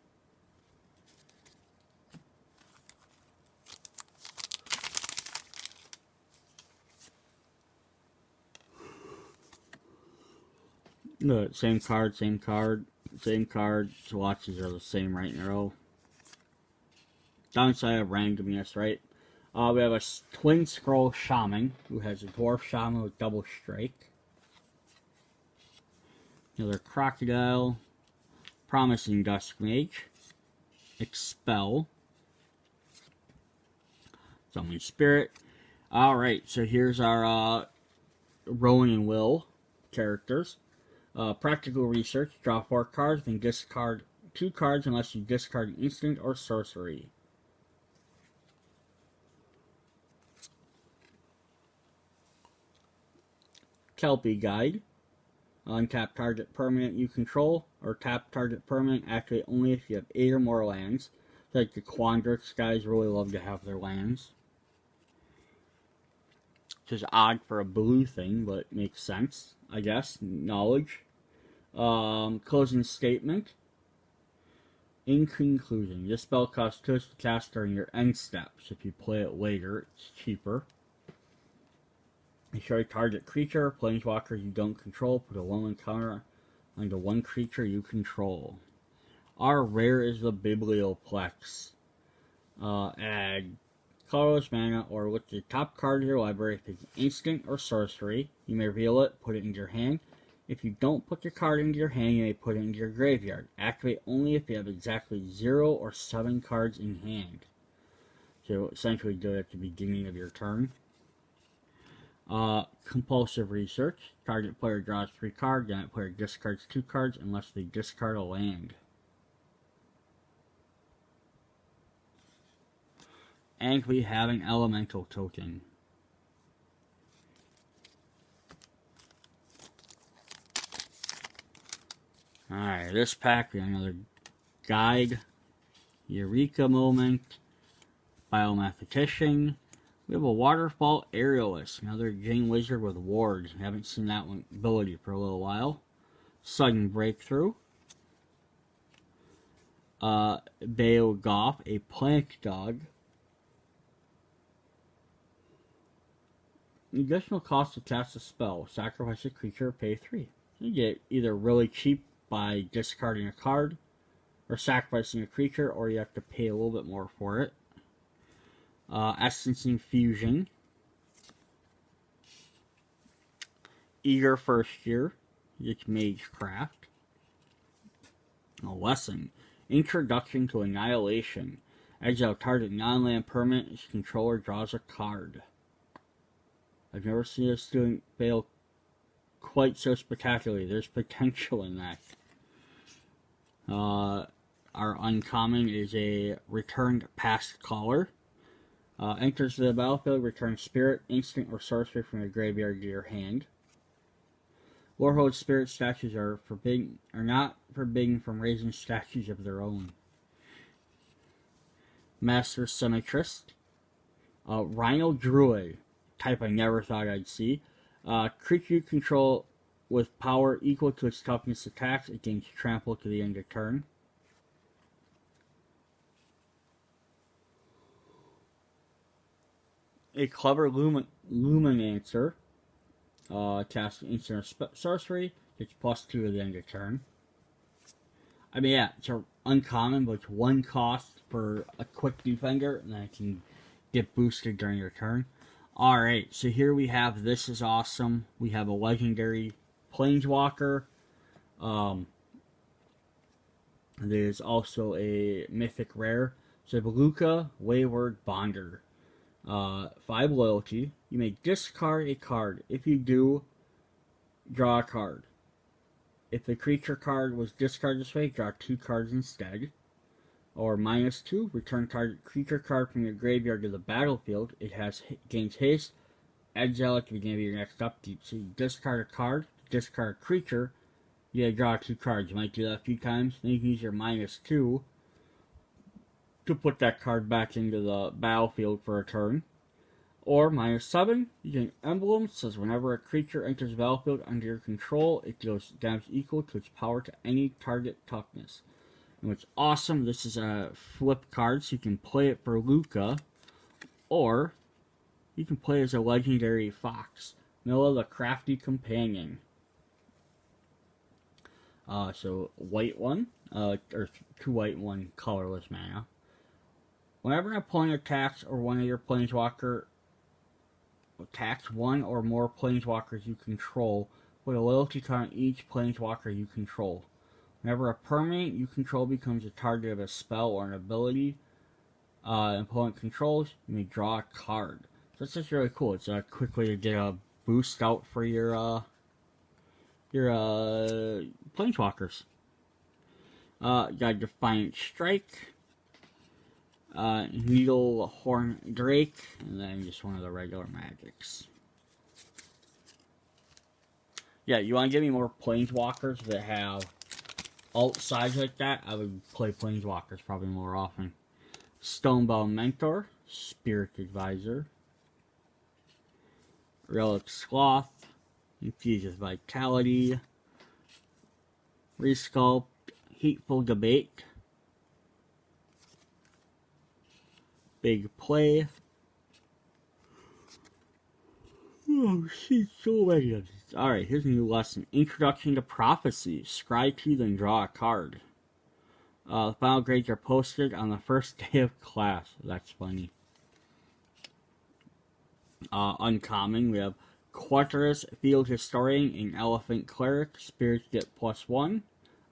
Look, same card. Swatches are the same right in a row. Downside of randomness, right? We have a Twin Scroll Shaman, who has a Dwarf Shaman with double strike. Another Crocodile. Promising Dusk Mage. Expel. Summon Spirit. Alright, so here's our Rowan and Will characters. Practical Research. Draw 4 cards, then discard 2 cards unless you discard an instant or sorcery. Kelpie Guide. Untap target permanent you control, or tap target permanent, activate only if you have 8 or more lands. Like the Quandrix guys really love to have their lands. Which is odd for a blue thing, but makes sense, I guess. Knowledge. Closing statement. In conclusion, this spell costs 2 to cast during your end steps. If you play it later, it's cheaper. Ensure a target creature or planeswalker you don't control. Put a 1/1 counter on the one creature you control. Our rare is the Biblioplex. Add colorless mana or look at the top card of your library. If it's an instant or sorcery, you may reveal it, put it into your hand. If you don't put your card into your hand, you may put it into your graveyard. Activate only if you have exactly 0 or 7 cards in hand. So essentially do it at the beginning of your turn. Compulsive research. Target player draws 3 cards, then that player discards 2 cards unless they discard a land. And we have an elemental token. Alright, this pack, we have another guide, Eureka Moment, Biomathematician. We have a Waterfall Aerialist, another Jane Wizard with wards. I haven't seen that one ability for a little while. Sudden Breakthrough. Beogoth, a Plank Dog. Additional cost to cast a spell. Sacrifice a creature, pay 3. You get either really cheap by discarding a card, or sacrificing a creature, or you have to pay a little bit more for it. Essence Infusion. Eager First Year. It's Magecraft. A Lesson. Introduction to Annihilation. Exile target non-land permanent. Its controller draws a card. I've never seen this doing fail quite so spectacularly. There's potential in that. Our uncommon is a Returned Past Caller. Enters the battlefield, returns spirit, instant, or sorcery from your graveyard to your hand. Lorehold spirit statues are not forbidden from raising statues of their own. Master Symmetrist. Rhino Druid. Type I never thought I'd see. Creature you control with power equal to its toughness attacks, it gains trample to the end of turn. A Clever Luminancer. Cast instant or sorcery. It's +2 to the end of turn. I mean, yeah, it's uncommon, but it's 1 cost for a quick defender, and then it can get boosted during your turn. Alright, so here we have, this is awesome. We have a legendary Planeswalker. There's also a Mythic Rare. So Beluga, Wayward Bonder. 5 loyalty. You may discard a card. If you do, draw a card. If the creature card was discarded this way, draw 2 cards instead. Or -2, return target creature card from your graveyard to the battlefield. It gains haste. Exile at the beginning of your next upkeep. So you discard a card, discard a creature, you draw 2 cards. You might do that a few times. Then you can use your -2 to put that card back into the battlefield for a turn. Or -7, you get an emblem. It says whenever a creature enters the battlefield under your control, it deals damage equal to its power to any target toughness. And what's awesome, this is a flip card, so you can play it for Luca, or you can play as a legendary fox, Mila the Crafty Companion. So white 1, or 2 white, 1 colorless mana. Whenever an opponent attacks or one of your planeswalker attacks one or more planeswalkers you control, put a loyalty card on each planeswalker you control. Whenever a permanent you control becomes a target of a spell or an ability an opponent controls, you may draw a card. So that's just really cool. It's a quick way to get a boost out for your planeswalkers. Got Defiant Strike, Needlehorn Drake, and then just one of the regular magics. Yeah, you want to give me more Planeswalkers that have alt-sides like that? I would play Planeswalkers probably more often. Stonebound Mentor, Spirit Advisor, Relic Sloth, Infuses Vitality, Resculpt, Hateful Debate, Big Play. Oh, shit, so many of these. Alright, here's a new lesson. Introduction to Prophecy. Scry 2, then draw a card. The final grades are posted on the first day of class. That's funny. Uncommon, we have Quarterus Field Historian and Elephant Cleric. Spirits get +1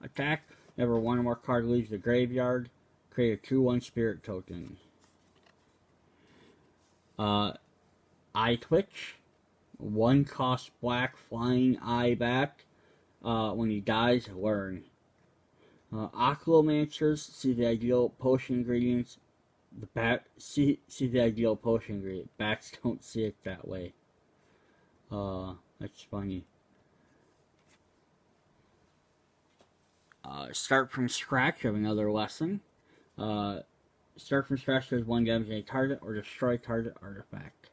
attack. Whenever one or more card leaves the graveyard, create a 2/1 spirit token. Eye Twitch. 1 cost black flying eye back. When he dies, learn. Occlumancers, see the ideal potion ingredients. See the ideal potion ingredient. Bats don't see it that way. That's funny. Start from scratch. I have another lesson. Start from scratch does 1 damage to a target or destroy target artifact.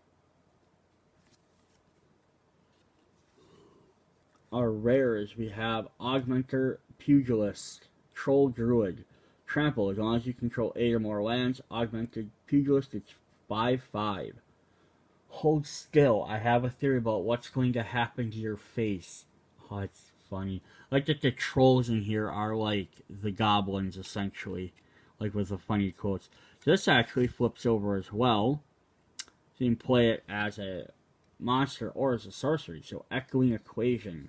Our rares, we have Augmenter, Pugilist, Troll Druid, Trample. As long as you control 8 or more lands, Augmented Pugilist, it's 5/5. Hold still. I have a theory about what's going to happen to your face. Oh, it's funny. Like that the trolls in here are like the goblins, essentially. Like with the funny quotes. This actually flips over as well. So you can play it as a monster or as a sorcery. So Echoing Equation.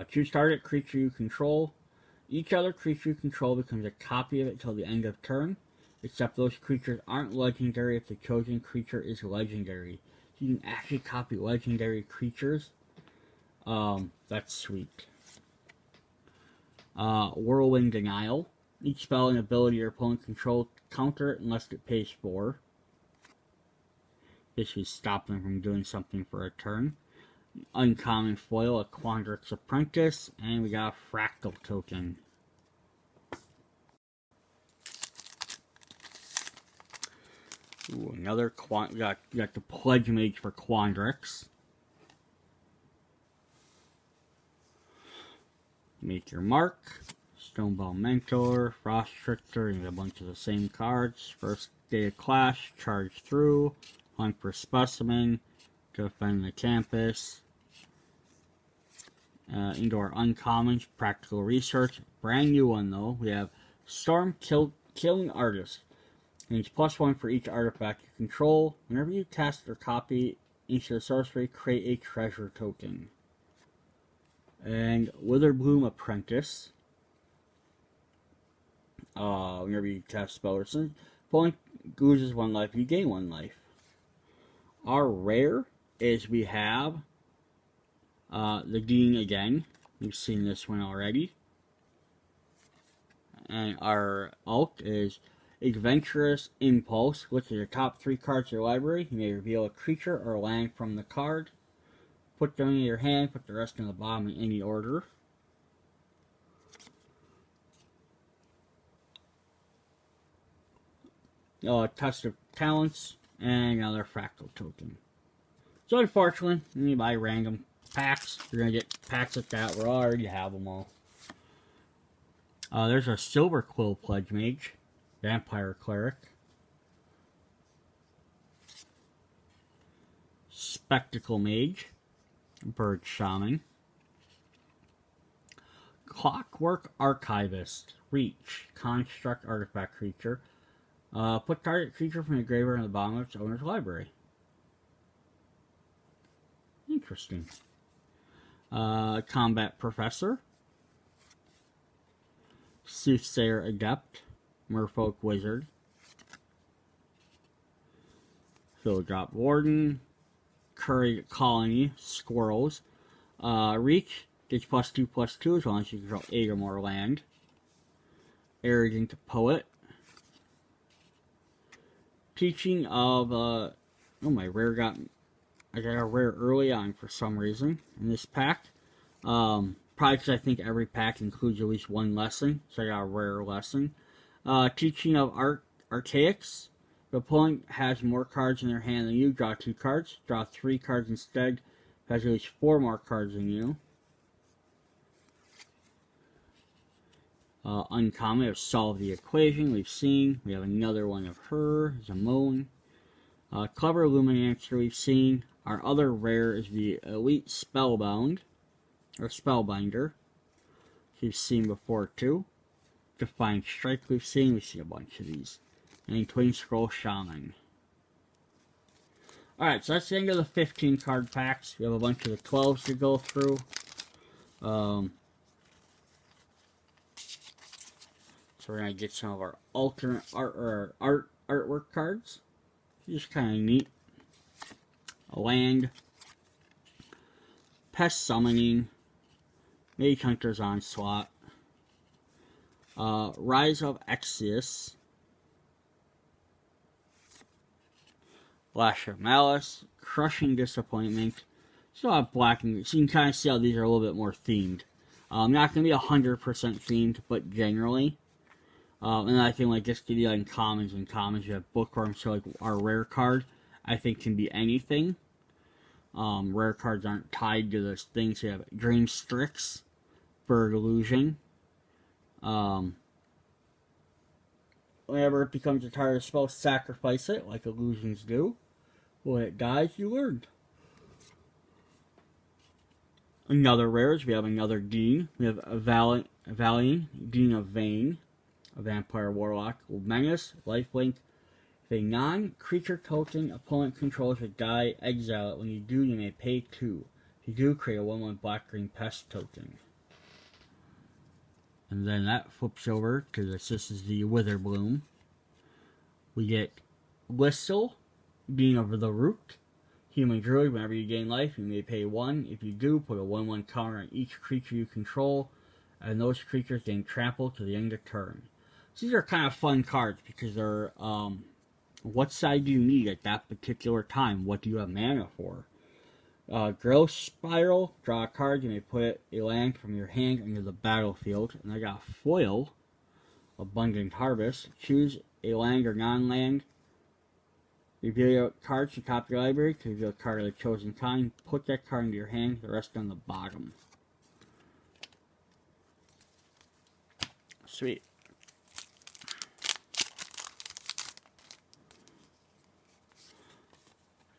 Choose target creature you control. Each other creature you control becomes a copy of it till the end of turn, except those creatures aren't legendary if the chosen creature is legendary. So you can actually copy legendary creatures. That's sweet. Whirlwind Denial. Each spell and ability your opponent controls counter it unless it pays 4. This should stop them from doing something for a turn. Uncommon foil, a Quandrix Apprentice, and we got a Fractal token. Ooh, another you got the Pledge Mage for Quandrix. Make your mark. Stonebound Mentor, Frost Trickster, and a bunch of the same cards. First day of class, charge through, hunt for specimen, defend the campus. Indoor uncommons, practical research. Brand new one though. We have Storm Killing Artist. And it's +1 for each artifact you control. Whenever you cast or copy into the sorcery, create a treasure token. And Witherbloom Apprentice. Whenever you cast spell or something, opponent loses 1 life, you gain 1 life. Our rare is we have the Dean again. We've seen this one already. And our alt is Adventurous Impulse. Look at your top 3 cards of your library. You may reveal a creature or land from the card. Put them in your hand, put the rest in the bottom in any order. Test of Talents, and another Fractal token. So unfortunately, when you buy random packs, you're going to get packs like that where I already have them all. There's our Silver Quill Pledge Mage, Vampire Cleric, Spectacle Mage, Bird Shaman, Clockwork Archivist, Reach, Construct Artifact Creature. Put target creature from the graveyard in the bottom of its owner's library. Interesting. Combat Professor, Soothsayer Adept, Merfolk Wizard, Philodrop Warden, Curried Colony, Squirrels. Reach gets +2/+2 as long as you control 8 or more land. Arrogant Poet. Teaching of, oh, my rare got I got a rare early on for some reason in this pack. Probably because I think every pack includes at least one lesson, so I got a rare lesson. Teaching of Archaics. The opponent has more cards in their hand than you. Draw 2 cards. Draw 3 cards instead. Has at least 4 more cards than you. Uncommon. We have Solve the Equation. We've seen. We have another one of her. Zamone. Clever Luminancer. We've seen. Our other rare is the Elite Spellbound. Or Spellbinder. We've seen before too. Defiant Strike. We've seen. We see a bunch of these. And Twin Scroll Shaman. Alright, so that's the end of the 15 card packs. We have a bunch of the 12s to go through. So we're going to get some of our alternate artwork cards. Just kind of neat. A land. Pest Summoning. Mage Hunter's Onslaught. Rise of Exodus. Lash of Malice, Crushing Disappointment. Still have black and so you can kind of see how these are a little bit more themed. Not going to be 100% themed, but generally. And I think like this could be like commons and commons. You have Bookworm, so like our rare card, I think can be anything. Rare cards aren't tied to this thing, so you have Dream Strix, Bird Illusion. Whenever it becomes a target spell, sacrifice it, like illusions do. When it dies, you learn. Another rares, we have another Dean. We have a Valiant, Dean of Vane, a Vampire Warlock, Menace, Lifelink. If a non-creature token opponent controls would die, exile it. When you do, you may pay 2. If you do, create a 1/1 black-green pest token. And then that flips over to this is the Witherbloom. We get Whistle, Dean of the Root. Human Druid, whenever you gain life, you may pay 1. If you do, put a 1/1 counter on each creature you control, and those creatures gain trample to the end of turn. So these are kind of fun cards because they're, what side do you need at that particular time? What do you have mana for? Growth Spiral, draw a card, you may put a land from your hand into the battlefield. And I got Foil, Abundant Harvest. Choose a land or non-land. Reveal your cards from top of your library to reveal a card of the chosen kind. Put that card into your hand, the rest on the bottom. Sweet.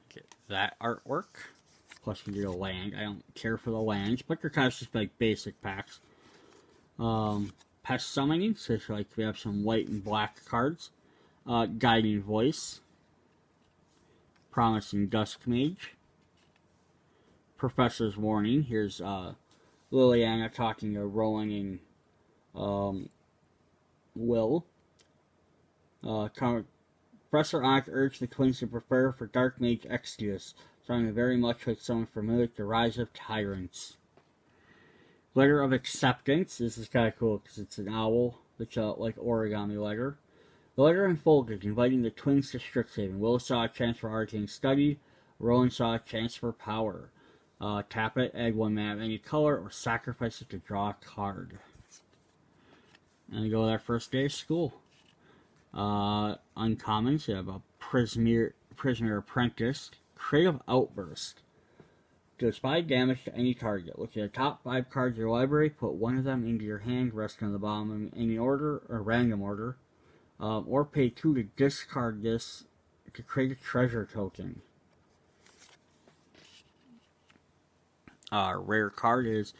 Get that artwork. Plus we get a land. I don't care for the lands, but they're kind of just like basic packs. Pest Summoning, so it's like we have some white and black cards. Guiding Voice. Promising Dusk Mage. Professor's Warning. Here's Liliana talking to Rowan and Will. Professor Ock urged the twins to prepare for Dark Mage Exodus, sounding very much like someone familiar with the Rise of Tyrants. Letter of Acceptance. This is kind of cool because it's an owl. It's like origami letter. The letter unfolded, inviting the twins to Strixhaven. Will saw a chance for arcane study. Rowan saw a chance for power. Tap it, add 1 mana of any color, or sacrifice it to draw a card. And go to their first day of school. Uncommons, you have a Prismar Apprentice. Creative Outburst. Does 5 damage to any target. Look at the top 5 cards of your library, put 1 of them into your hand, rest on the bottom in any order, or random order. Or pay 2 to discard this to create a treasure token. Rare card is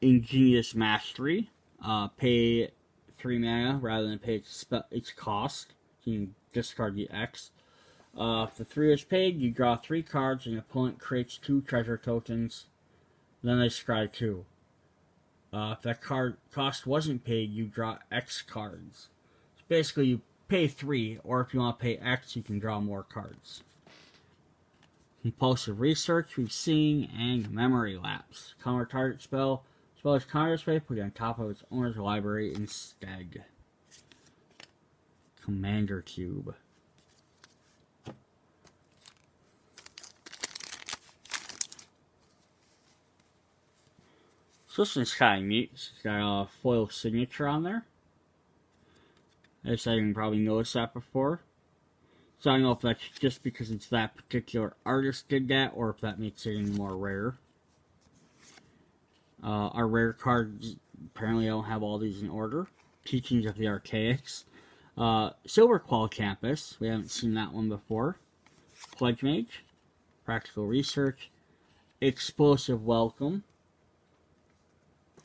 Ingenious Mastery. Pay 3 mana rather than pay its cost. So you can discard the X. If the 3 is paid, you draw 3 cards and your opponent creates 2 treasure tokens. Then they scry 2. If that card cost wasn't paid, you draw X cards. So basically, you pay 3, or if you want to pay X, you can draw more cards. Compulsive Research, we've seen, and Memory Lapse. Counter target spell. Spell is counter spell, put it on top of its owner's library instead. Commander Cube. So this one's kind of neat. It's got a foil signature on there. I guess I didn't probably notice that before. So I don't know if that's just because it's that particular artist did that, or if that makes it any more rare. Our rare cards, apparently I don't have all these in order. Teachings of the Archaics. Silverclaw Campus, we haven't seen that one before. Pledge Mage. Practical Research. Explosive Welcome.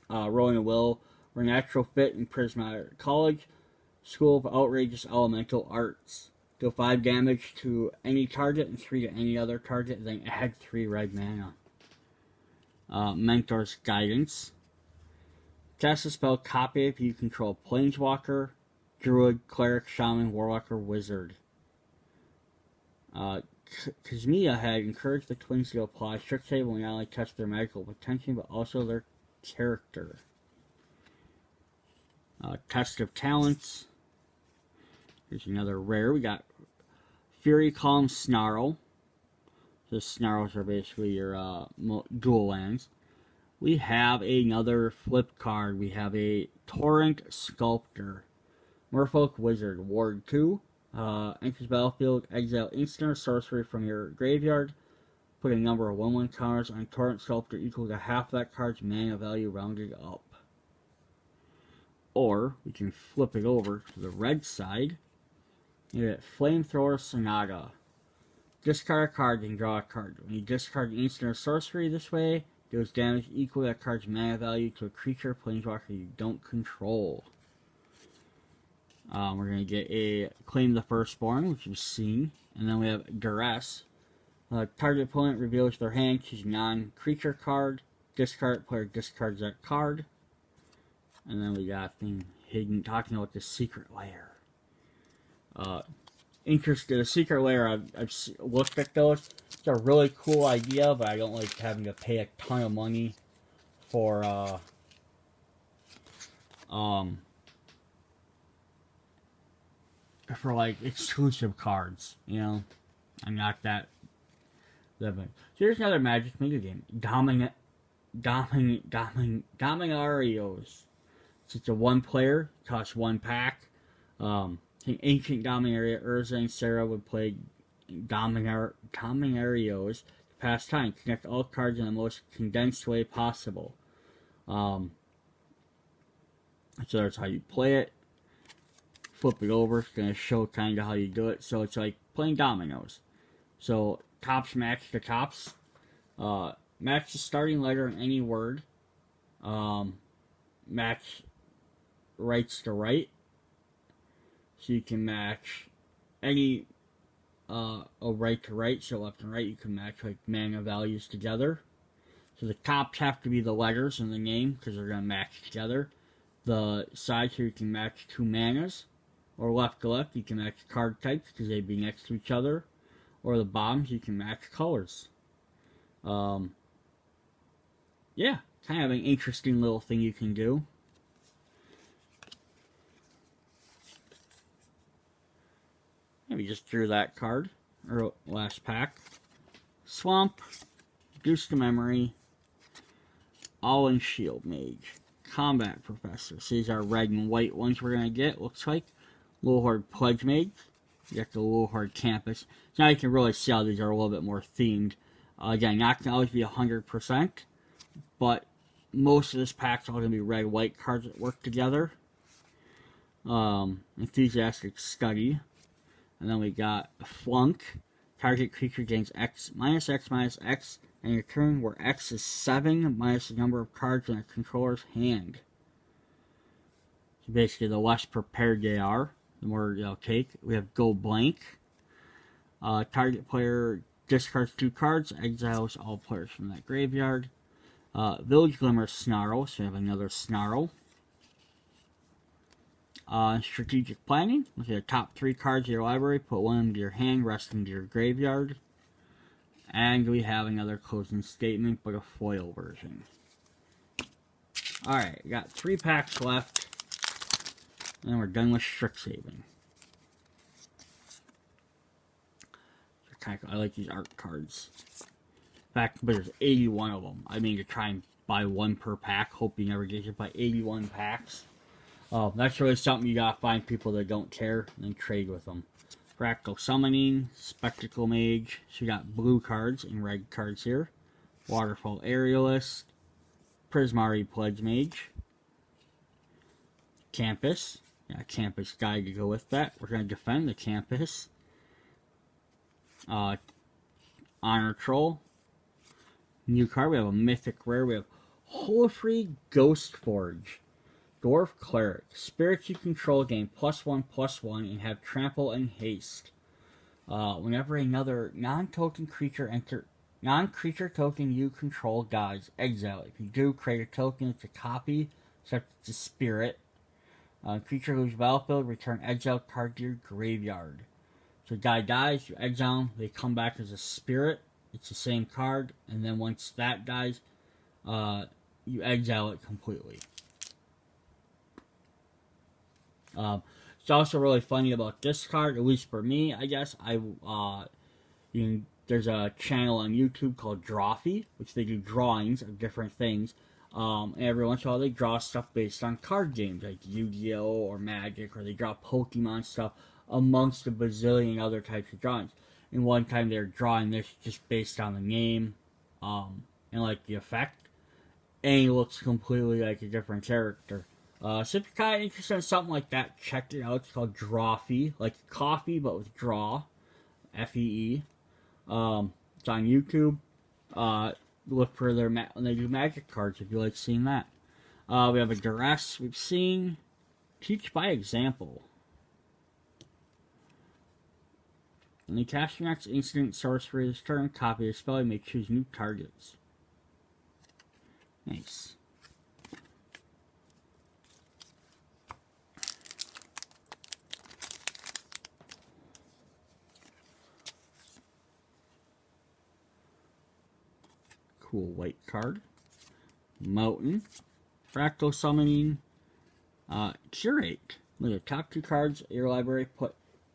Rolling a Will. We're natural fit in Prismar College. School of Outrageous Elemental Arts. Deal 5 damage to any target and 3 to any other target, then add 3 red mana. Mentor's Guidance. Cast a spell, copy it if you control Planeswalker, Druid, Cleric, Shaman, Warlock, or Wizard. Kazmia had encouraged the twins to apply Strixhaven will not only test their magical potential, but also their character. Test of Talents. Here's another rare. We got Fury Column Snarl. The snarls are basically your dual lands. We have another flip card. We have a Torrent Sculptor. Merfolk Wizard. Ward 2. Enters battlefield. Exile instant or sorcery from your graveyard. Put a number of 1/1 counters on Torrent Sculptor equal to half that card's mana value rounded up. Or we can flip it over to the red side. You get Flamethrower Sonata. Discard a card and draw a card. When you discard an instant or sorcery this way, deals damage equal to that card's mana value to a creature planeswalker you don't control. We're going to get a Claim the Firstborn, which you've seen. And then we have Duress. Target opponent reveals their hand, choose a non-creature card. Discard, player discards that card. And then we got thing hidden, talking about the Secret Lair. Interested, a Secret Lair, I've looked at those. It's a really cool idea, but I don't like having to pay a ton of money for like exclusive cards, you know. I'm not that big. So here's another Magic mini game. Dominarios. So it's a 1-player, costs 1 pack. In Ancient Dominaria, Urza and Sarah would play Dominarios to pass time. Connect all cards in the most condensed way possible. So that's how you play it. Flip it over. It's going to show kind of how you do it. So it's like playing dominoes. So tops match the tops. Match the starting letter in any word. Match rights to right. So you can match any right to right, so left and right, you can match like mana values together. So the tops have to be the letters in the name because they're going to match together. The sides here you can match 2 manas, or left to left you can match card types because they'd be next to each other, or the bottoms you can match colors. Yeah, kind of an interesting little thing you can do. We just drew that card, or last pack. Swamp, Reduce to Memory, All-in Shield Mage, Combat Professor. So these are red and white ones we're going to get, looks like. Lulehorde Pledge Mage. You got the Lulehorde Campus. So now you can really see how these are a little bit more themed. Again, not going to always be 100%, but most of this pack's all going to be red-white cards that work together. Enthusiastic Study. And then we got Flunk. Target creature gains X, minus X, minus X, and your turn where X is 7 minus the number of cards in a controller's hand. So basically, the less prepared they are, the more they'll take. We have Go Blank. Target player discards 2 cards, exiles all players from that graveyard. Village Glimmer Snarl, so we have another Snarl. Strategic Planning. Look at the top 3 cards of your library. Put one into your hand, rest into your graveyard. And we have another closing statement, but a foil version. Alright, we got 3 packs left. And then we're done with Strixhaven. I like these art cards. In fact, but there's 81 of them. I mean, to try and buy one per pack. Hope you never get hit by 81 packs. That's really something you gotta find people that don't care and then trade with them. Fractal Summoning, Spectacle Mage. So you got blue cards and red cards here. Waterfall Aerialist, Prismar Pledge Mage, Campus. Yeah, Campus Guide to go with that. We're going to defend the Campus. Honor Troll. New card, we have a Mythic Rare. We have Holofree Ghost Forge. Dwarf Cleric. Spirits you control gain +1/+1 and have Trample and Haste. Whenever another non-creature token you control dies, exile it. If you do, create a token it's a copy, such as a spirit. Creature whose battlefield, return exiled card to your graveyard. So guy dies, you exile them, they come back as a spirit. It's the same card, and then once that dies, you exile it completely. It's also really funny about this card, at least for me, I guess. There's a channel on YouTube called Drawfee, which they do drawings of different things. And every once in a while they draw stuff based on card games, like Yu-Gi-Oh! Or Magic, or they draw Pokemon stuff amongst a bazillion other types of drawings. And one time they were drawing this just based on the name, and like the effect. And he looks completely like a different character. So if you're kind of interested in something like that, check it out. It's called Drawfee, like coffee but with draw, F-E-E. It's on YouTube. Look for their when they do magic cards if you like seeing that. We have a Duress we've seen. Teach by example. When you cast your next instant sorcery this turn, copy the spell, you may choose new targets. Nice. Cool white card. Mountain. Fractal Summoning. Curate. Look at the top 2 cards of your library. Put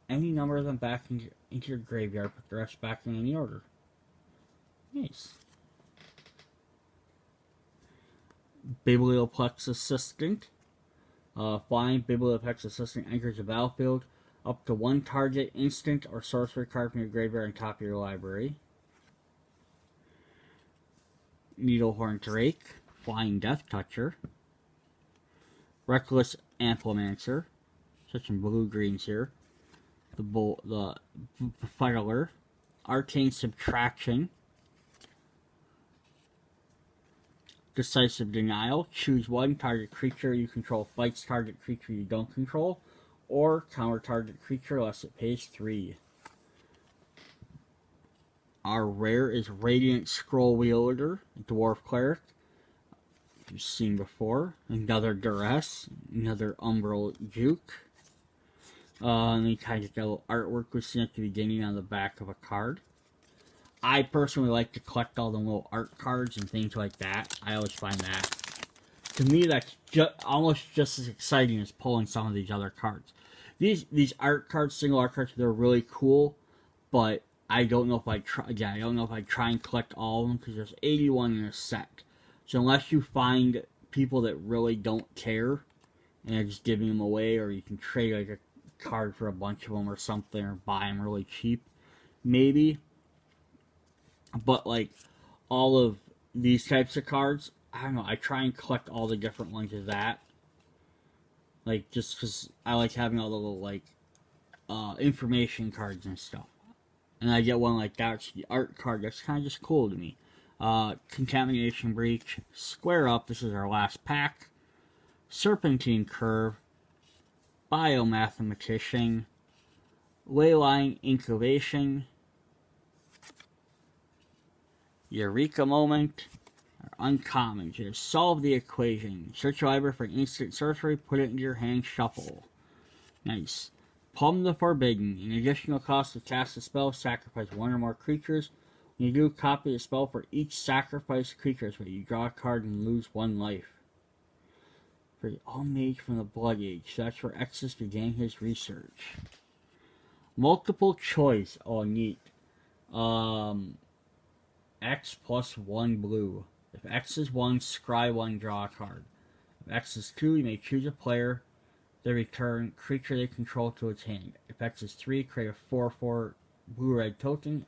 any number of them back into your graveyard. Put the rest back in any order. Nice. Biblioplex Assistant. Flying Biblioplex Assistant enters the battlefield. Up to 1 target instant or sorcery card from your graveyard on top of your library. Needlehorn Drake, Flying Death Toucher, Reckless Amplemancer, such some blue greens here. The Befuddler, Arcane Subtraction, Decisive Denial. Choose 1 target creature you control fights target creature you don't control, or counter target creature unless it pays 3. Our rare is Radiant Scroll Wielder, Dwarf Cleric. You've seen before. Another Duress, another Umbral Juke. And you kind of get a little artwork we've seen at the beginning on the back of a card. I personally like to collect all the little art cards and things like that. I always find that. To me, that's almost just as exciting as pulling some of these other cards. These art cards, single art cards, they're really cool, but I don't know if I'd try. Yeah, I don't know if I'd try and collect all of them because there's 81 in a set. So unless you find people that really don't care and are just giving them away, or you can trade like a card for a bunch of them or something, or buy them really cheap, maybe. But like all of these types of cards, I don't know. I try and collect all the different ones of that. Like just because I like having all the little like information cards and stuff. And I get one like that, it's the art card. That's kind of just cool to me. Contamination Breach. Square Up. This is our last pack. Serpentine Curve. Biomathematician. Leyline Incubation. Eureka Moment. Uncommon. Just solve the equation. Search your library for an instant sorcery. Put it into your hand. Shuffle. Nice. Plumb the Forbidden. An additional cost to cast a spell, sacrifice 1 or more creatures. When you do, copy the spell for each sacrificed creature, so you draw a card and lose 1 life. For the All-Mage from the Blood Age. That's where Exodus began his research. Multiple choice. Oh, neat. X plus 1 blue. If X is 1, scry 1, draw a card. If X is 2, you may choose a player, they return creature they control to its hand. If X is 3, create a 4/4 blue-red token.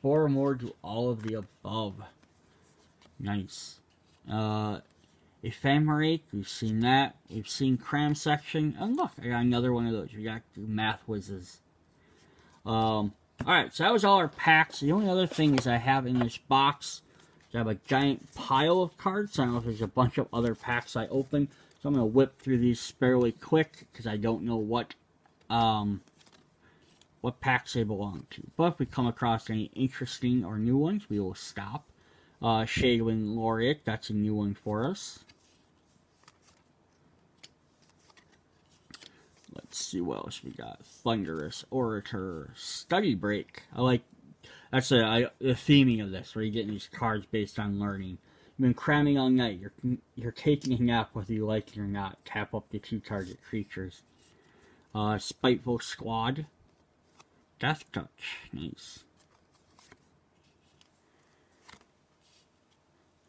4 or more, do all of the above. Nice. Ephemerate, we've seen that. We've seen Cram Section. And look, I got another one of those. We got the Math Whizzes. Alright, so that was all our packs. The only other thing is I have in this box, I have a giant pile of cards. I don't know if there's a bunch of other packs I opened. So I'm going to whip through these fairly quick because I don't know what packs they belong to. But if we come across any interesting or new ones, we will stop. Shadowin Laureate, that's a new one for us. Let's see what else we got. Thunderous Orator, Study Break. I like, that's the theming of this, where you're getting these cards based on learning. You've been cramming all night. You're taking a nap whether you like it or not. Tap up to 2 target creatures. Spiteful Squad. Death Touch. Nice.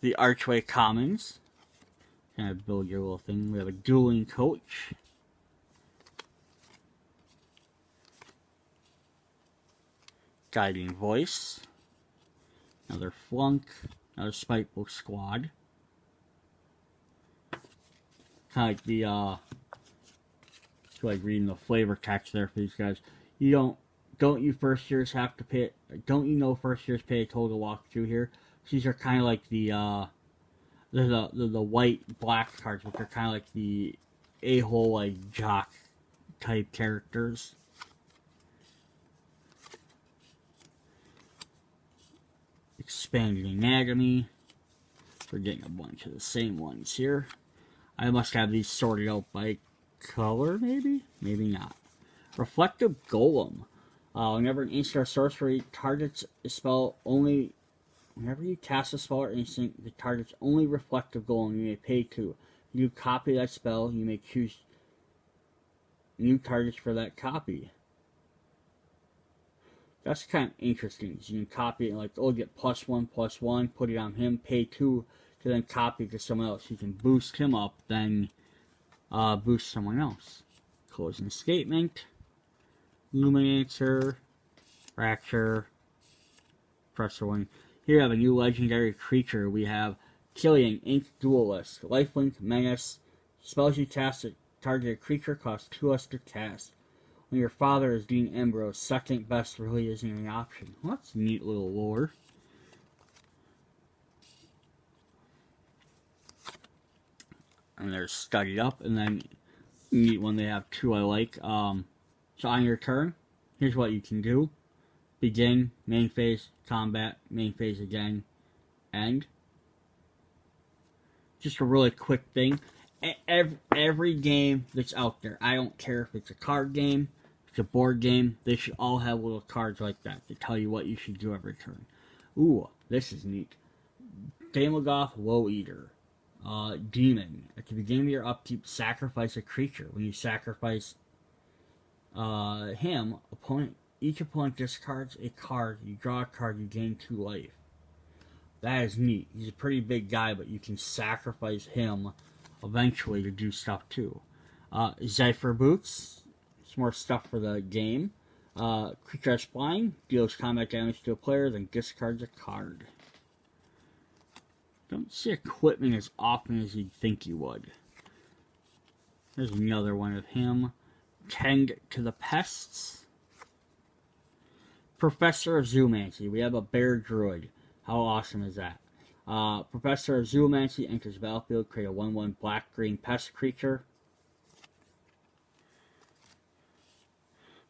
The Archway Commons. Kind of build your little thing. We have a Dueling Coach. Guiding Voice. Another Flunk. Another Spiteful Squad. Kind of like the, I feel like reading the flavor text there for these guys. Don't you first years have to pay, don't you know first years pay a toll to walk through here? These are kind of like the white black cards, which are kind of like the a-hole, like, jock type characters. Expanded Anatomy. We're getting a bunch of the same ones here. I must have these sorted out by color, maybe? Maybe not. Reflective Golem. Whenever an instant or sorcery targets a spell only... Whenever you cast a spell or instant that targets only Reflective Golem, you may pay 2. If you copy that spell, you may choose new targets for that copy. That's kind of interesting. So you can copy it and like, oh, get +1/+1, put it on him, pay 2, to then copy it to someone else. You can boost him up, then boost someone else. Closing Statement. Luminancer. Fracture. Pressure 1. Here we have a new legendary creature. We have Killian, Ink Duelist, Lifelink, Menace. Spells you cast at targeted creature cost 2 less to cast. When your father is Dean Ambrose, second best really isn't an option. Well, that's a neat little lore. And they're studied up, and then neat one they have two I like. So on your turn, here's what you can do. Begin, main phase, combat, main phase again, end. Just a really quick thing. Every game that's out there, I don't care if it's a card game, if it's a board game, they should all have little cards like that to tell you what you should do every turn. Ooh, this is neat. Damogoth Woe Eater. Demon. At the beginning of your upkeep, sacrifice a creature. When you sacrifice him, each opponent discards a card. You draw a card, you gain 2 life. That is neat. He's a pretty big guy, but you can sacrifice him eventually to do stuff too. Zephyr Boots. It's more stuff for the game. Creature that's flying, deals combat damage to a player, then discards a card. Don't see equipment as often as you'd think you would. There's another one of him. Tend to the Pests. Professor of Zoomancy. We have a bear druid. How awesome is that? Professor of Zoomancy enters the battlefield, create a 1/1 black-green pest creature.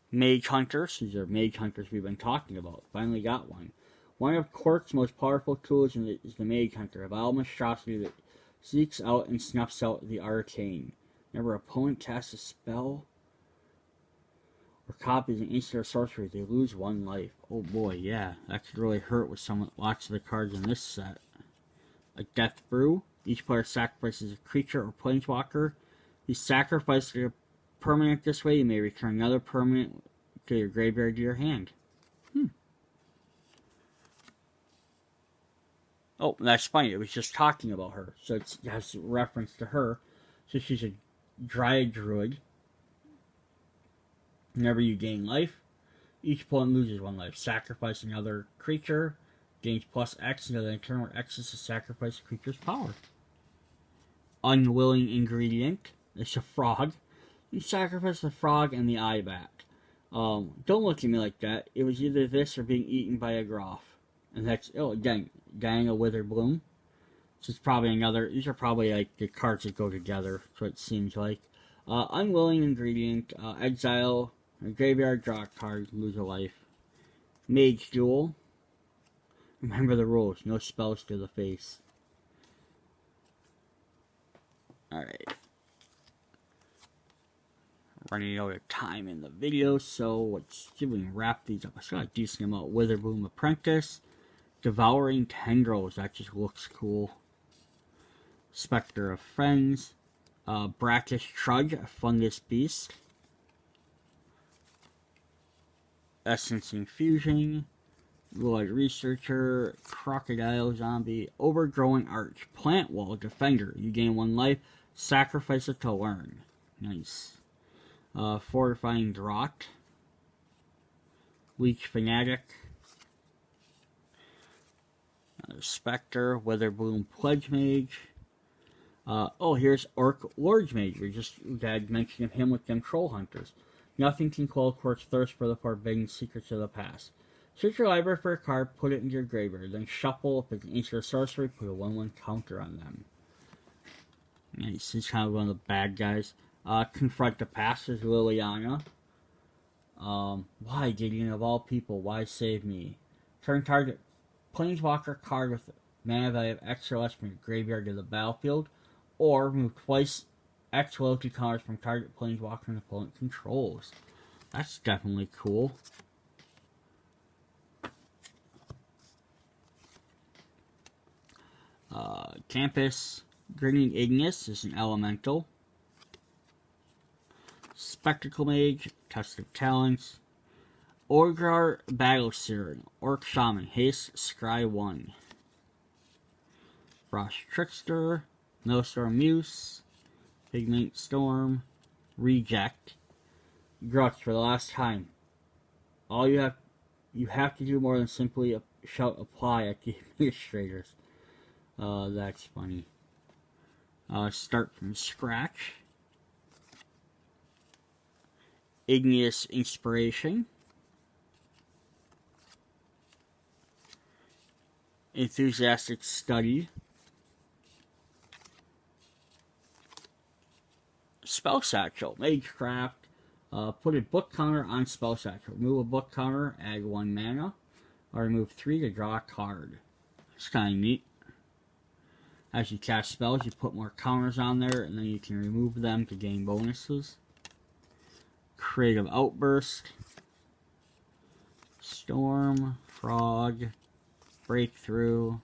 Mage Hunters. These are mage hunters we've been talking about. Finally got one. One of Quark's most powerful tools is the Mage Hunter, a vile monstrosity that seeks out and snuffs out the arcane. Whenever an opponent casts a spell or copies an instant or sorcery, they lose 1 life. Oh boy, yeah, that could really hurt with lots of the cards in this set. A Death Brew. Each player sacrifices a creature or planeswalker. You sacrifice your permanent this way, you may return another permanent to your graveyard to your hand. Oh, that's funny. It was just talking about her. So it has reference to her. So she's a Dryad Druid. Whenever you gain life, each opponent loses 1 life. Sacrifice another creature. Gains plus X until the turn where X is to sacrifice the creature's power. Unwilling ingredient. It's a frog. You sacrifice the frog and the eye back. Don't look at me like that. It was either this or being eaten by a Groff. And that's, oh, again, dying a Witherbloom. This is probably another, these are probably like the cards that go together, so it seems like. Unwilling ingredient, exile, a graveyard, draw a card, lose a life. Mage Duel. Remember the rules, no spells to the face. Alright. Running out of time in the video, so let's see if we can wrap these up. I got a decent amount. Witherbloom Apprentice. Devouring Tendrils, that just looks cool. Spectre of Friends. Brackish Trudge, a Fungus Beast. Essence Infusion. Lloyd Researcher. Crocodile Zombie. Overgrowing Arch. Plant Wall Defender. You gain 1 life. Sacrifice it to learn. Nice. Fortifying Draught. Leech Fanatic. Spectre, Witherbloom Pledge Mage. Here's Orc Lord's Mage. We had mention of him with them Troll Hunters. Nothing can quell Court's thirst for the forbidden secrets of the past. Search your library for a card, put it into your graveyard, then shuffle. If it's an instant or sorcery, put a 1/1 counter on them. Nice. He's kind of one of the bad guys. Confront the Past is Liliana. Why, Gideon, of all people, why save me? Turn target Planeswalker card with mana value of X or less from your graveyard to the battlefield, or remove twice X loyalty counters from target Planeswalker and opponent controls. That's definitely cool. Campus. Grinning Ignis is an elemental. Spectacle Mage. Test of Talents. Orgrar Battle Siren, Orc Shaman, Haste, Scry 1. Frost Trickster, Snowstorm Muse, Pigment Storm, Reject. Grux for the last time. All you have to do more than simply shout apply at the administrators. That's funny. Start from scratch. Igneous Inspiration. Enthusiastic Study. Spell Satchel. Magecraft. Put a book counter on Spell Satchel. Remove a book counter, add 1 mana. Or remove 3 to draw a card. It's kind of neat. As you cast spells, you put more counters on there, and then you can remove them to gain bonuses. Creative Outburst. Storm. Frog. Breakthrough.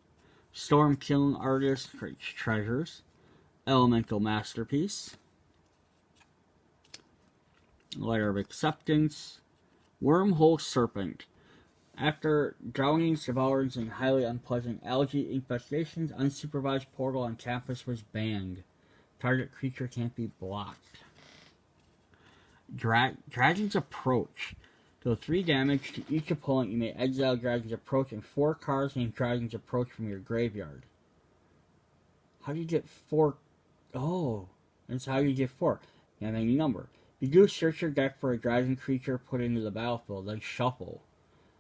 Storm Killing Artist creates treasures. Elemental Masterpiece. Letter of Acceptance. Wormhole Serpent. After drownings, devourings, and highly unpleasant algae infestations, unsupervised portal on campus was banned. Target creature can't be blocked. Dragon's Approach. Deal 3 damage to each opponent. You may exile Dragon's Approach and 4 cards named Dragon's Approach from your graveyard. How do you get 4? Oh, that's how you get 4. You have any number. You do search your deck for a dragon creature, put it into the battlefield, then shuffle.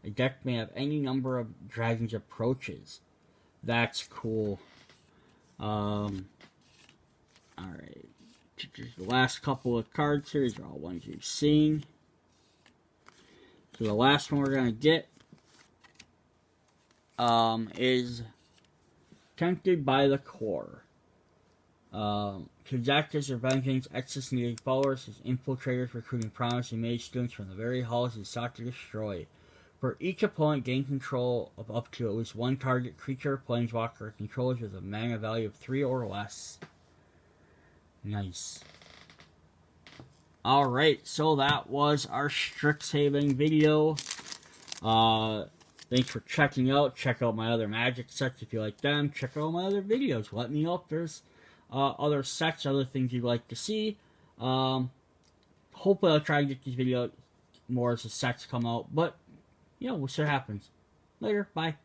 A deck may have any number of Dragon's Approaches. That's cool. Alright. The last couple of cards here, these are all ones you've seen. So the last one we're going to get is Tempted by the Core. To deck his Vengeance, Exodus needing followers, his infiltrators recruiting promise and mage students from the very halls he sought to destroy. For each opponent, gain control of up to at least 1 target creature, planeswalker, or controllers with a mana value of 3 or less. Nice. Alright, so that was our Strixhaven video. Thanks for checking out. Check out my other magic sets if you like them. Check out my other videos. Let me know if there's other sets, other things you'd like to see. Hopefully I'll try and get these videos more as the sets come out. But, we'll see what happens. Later. Bye.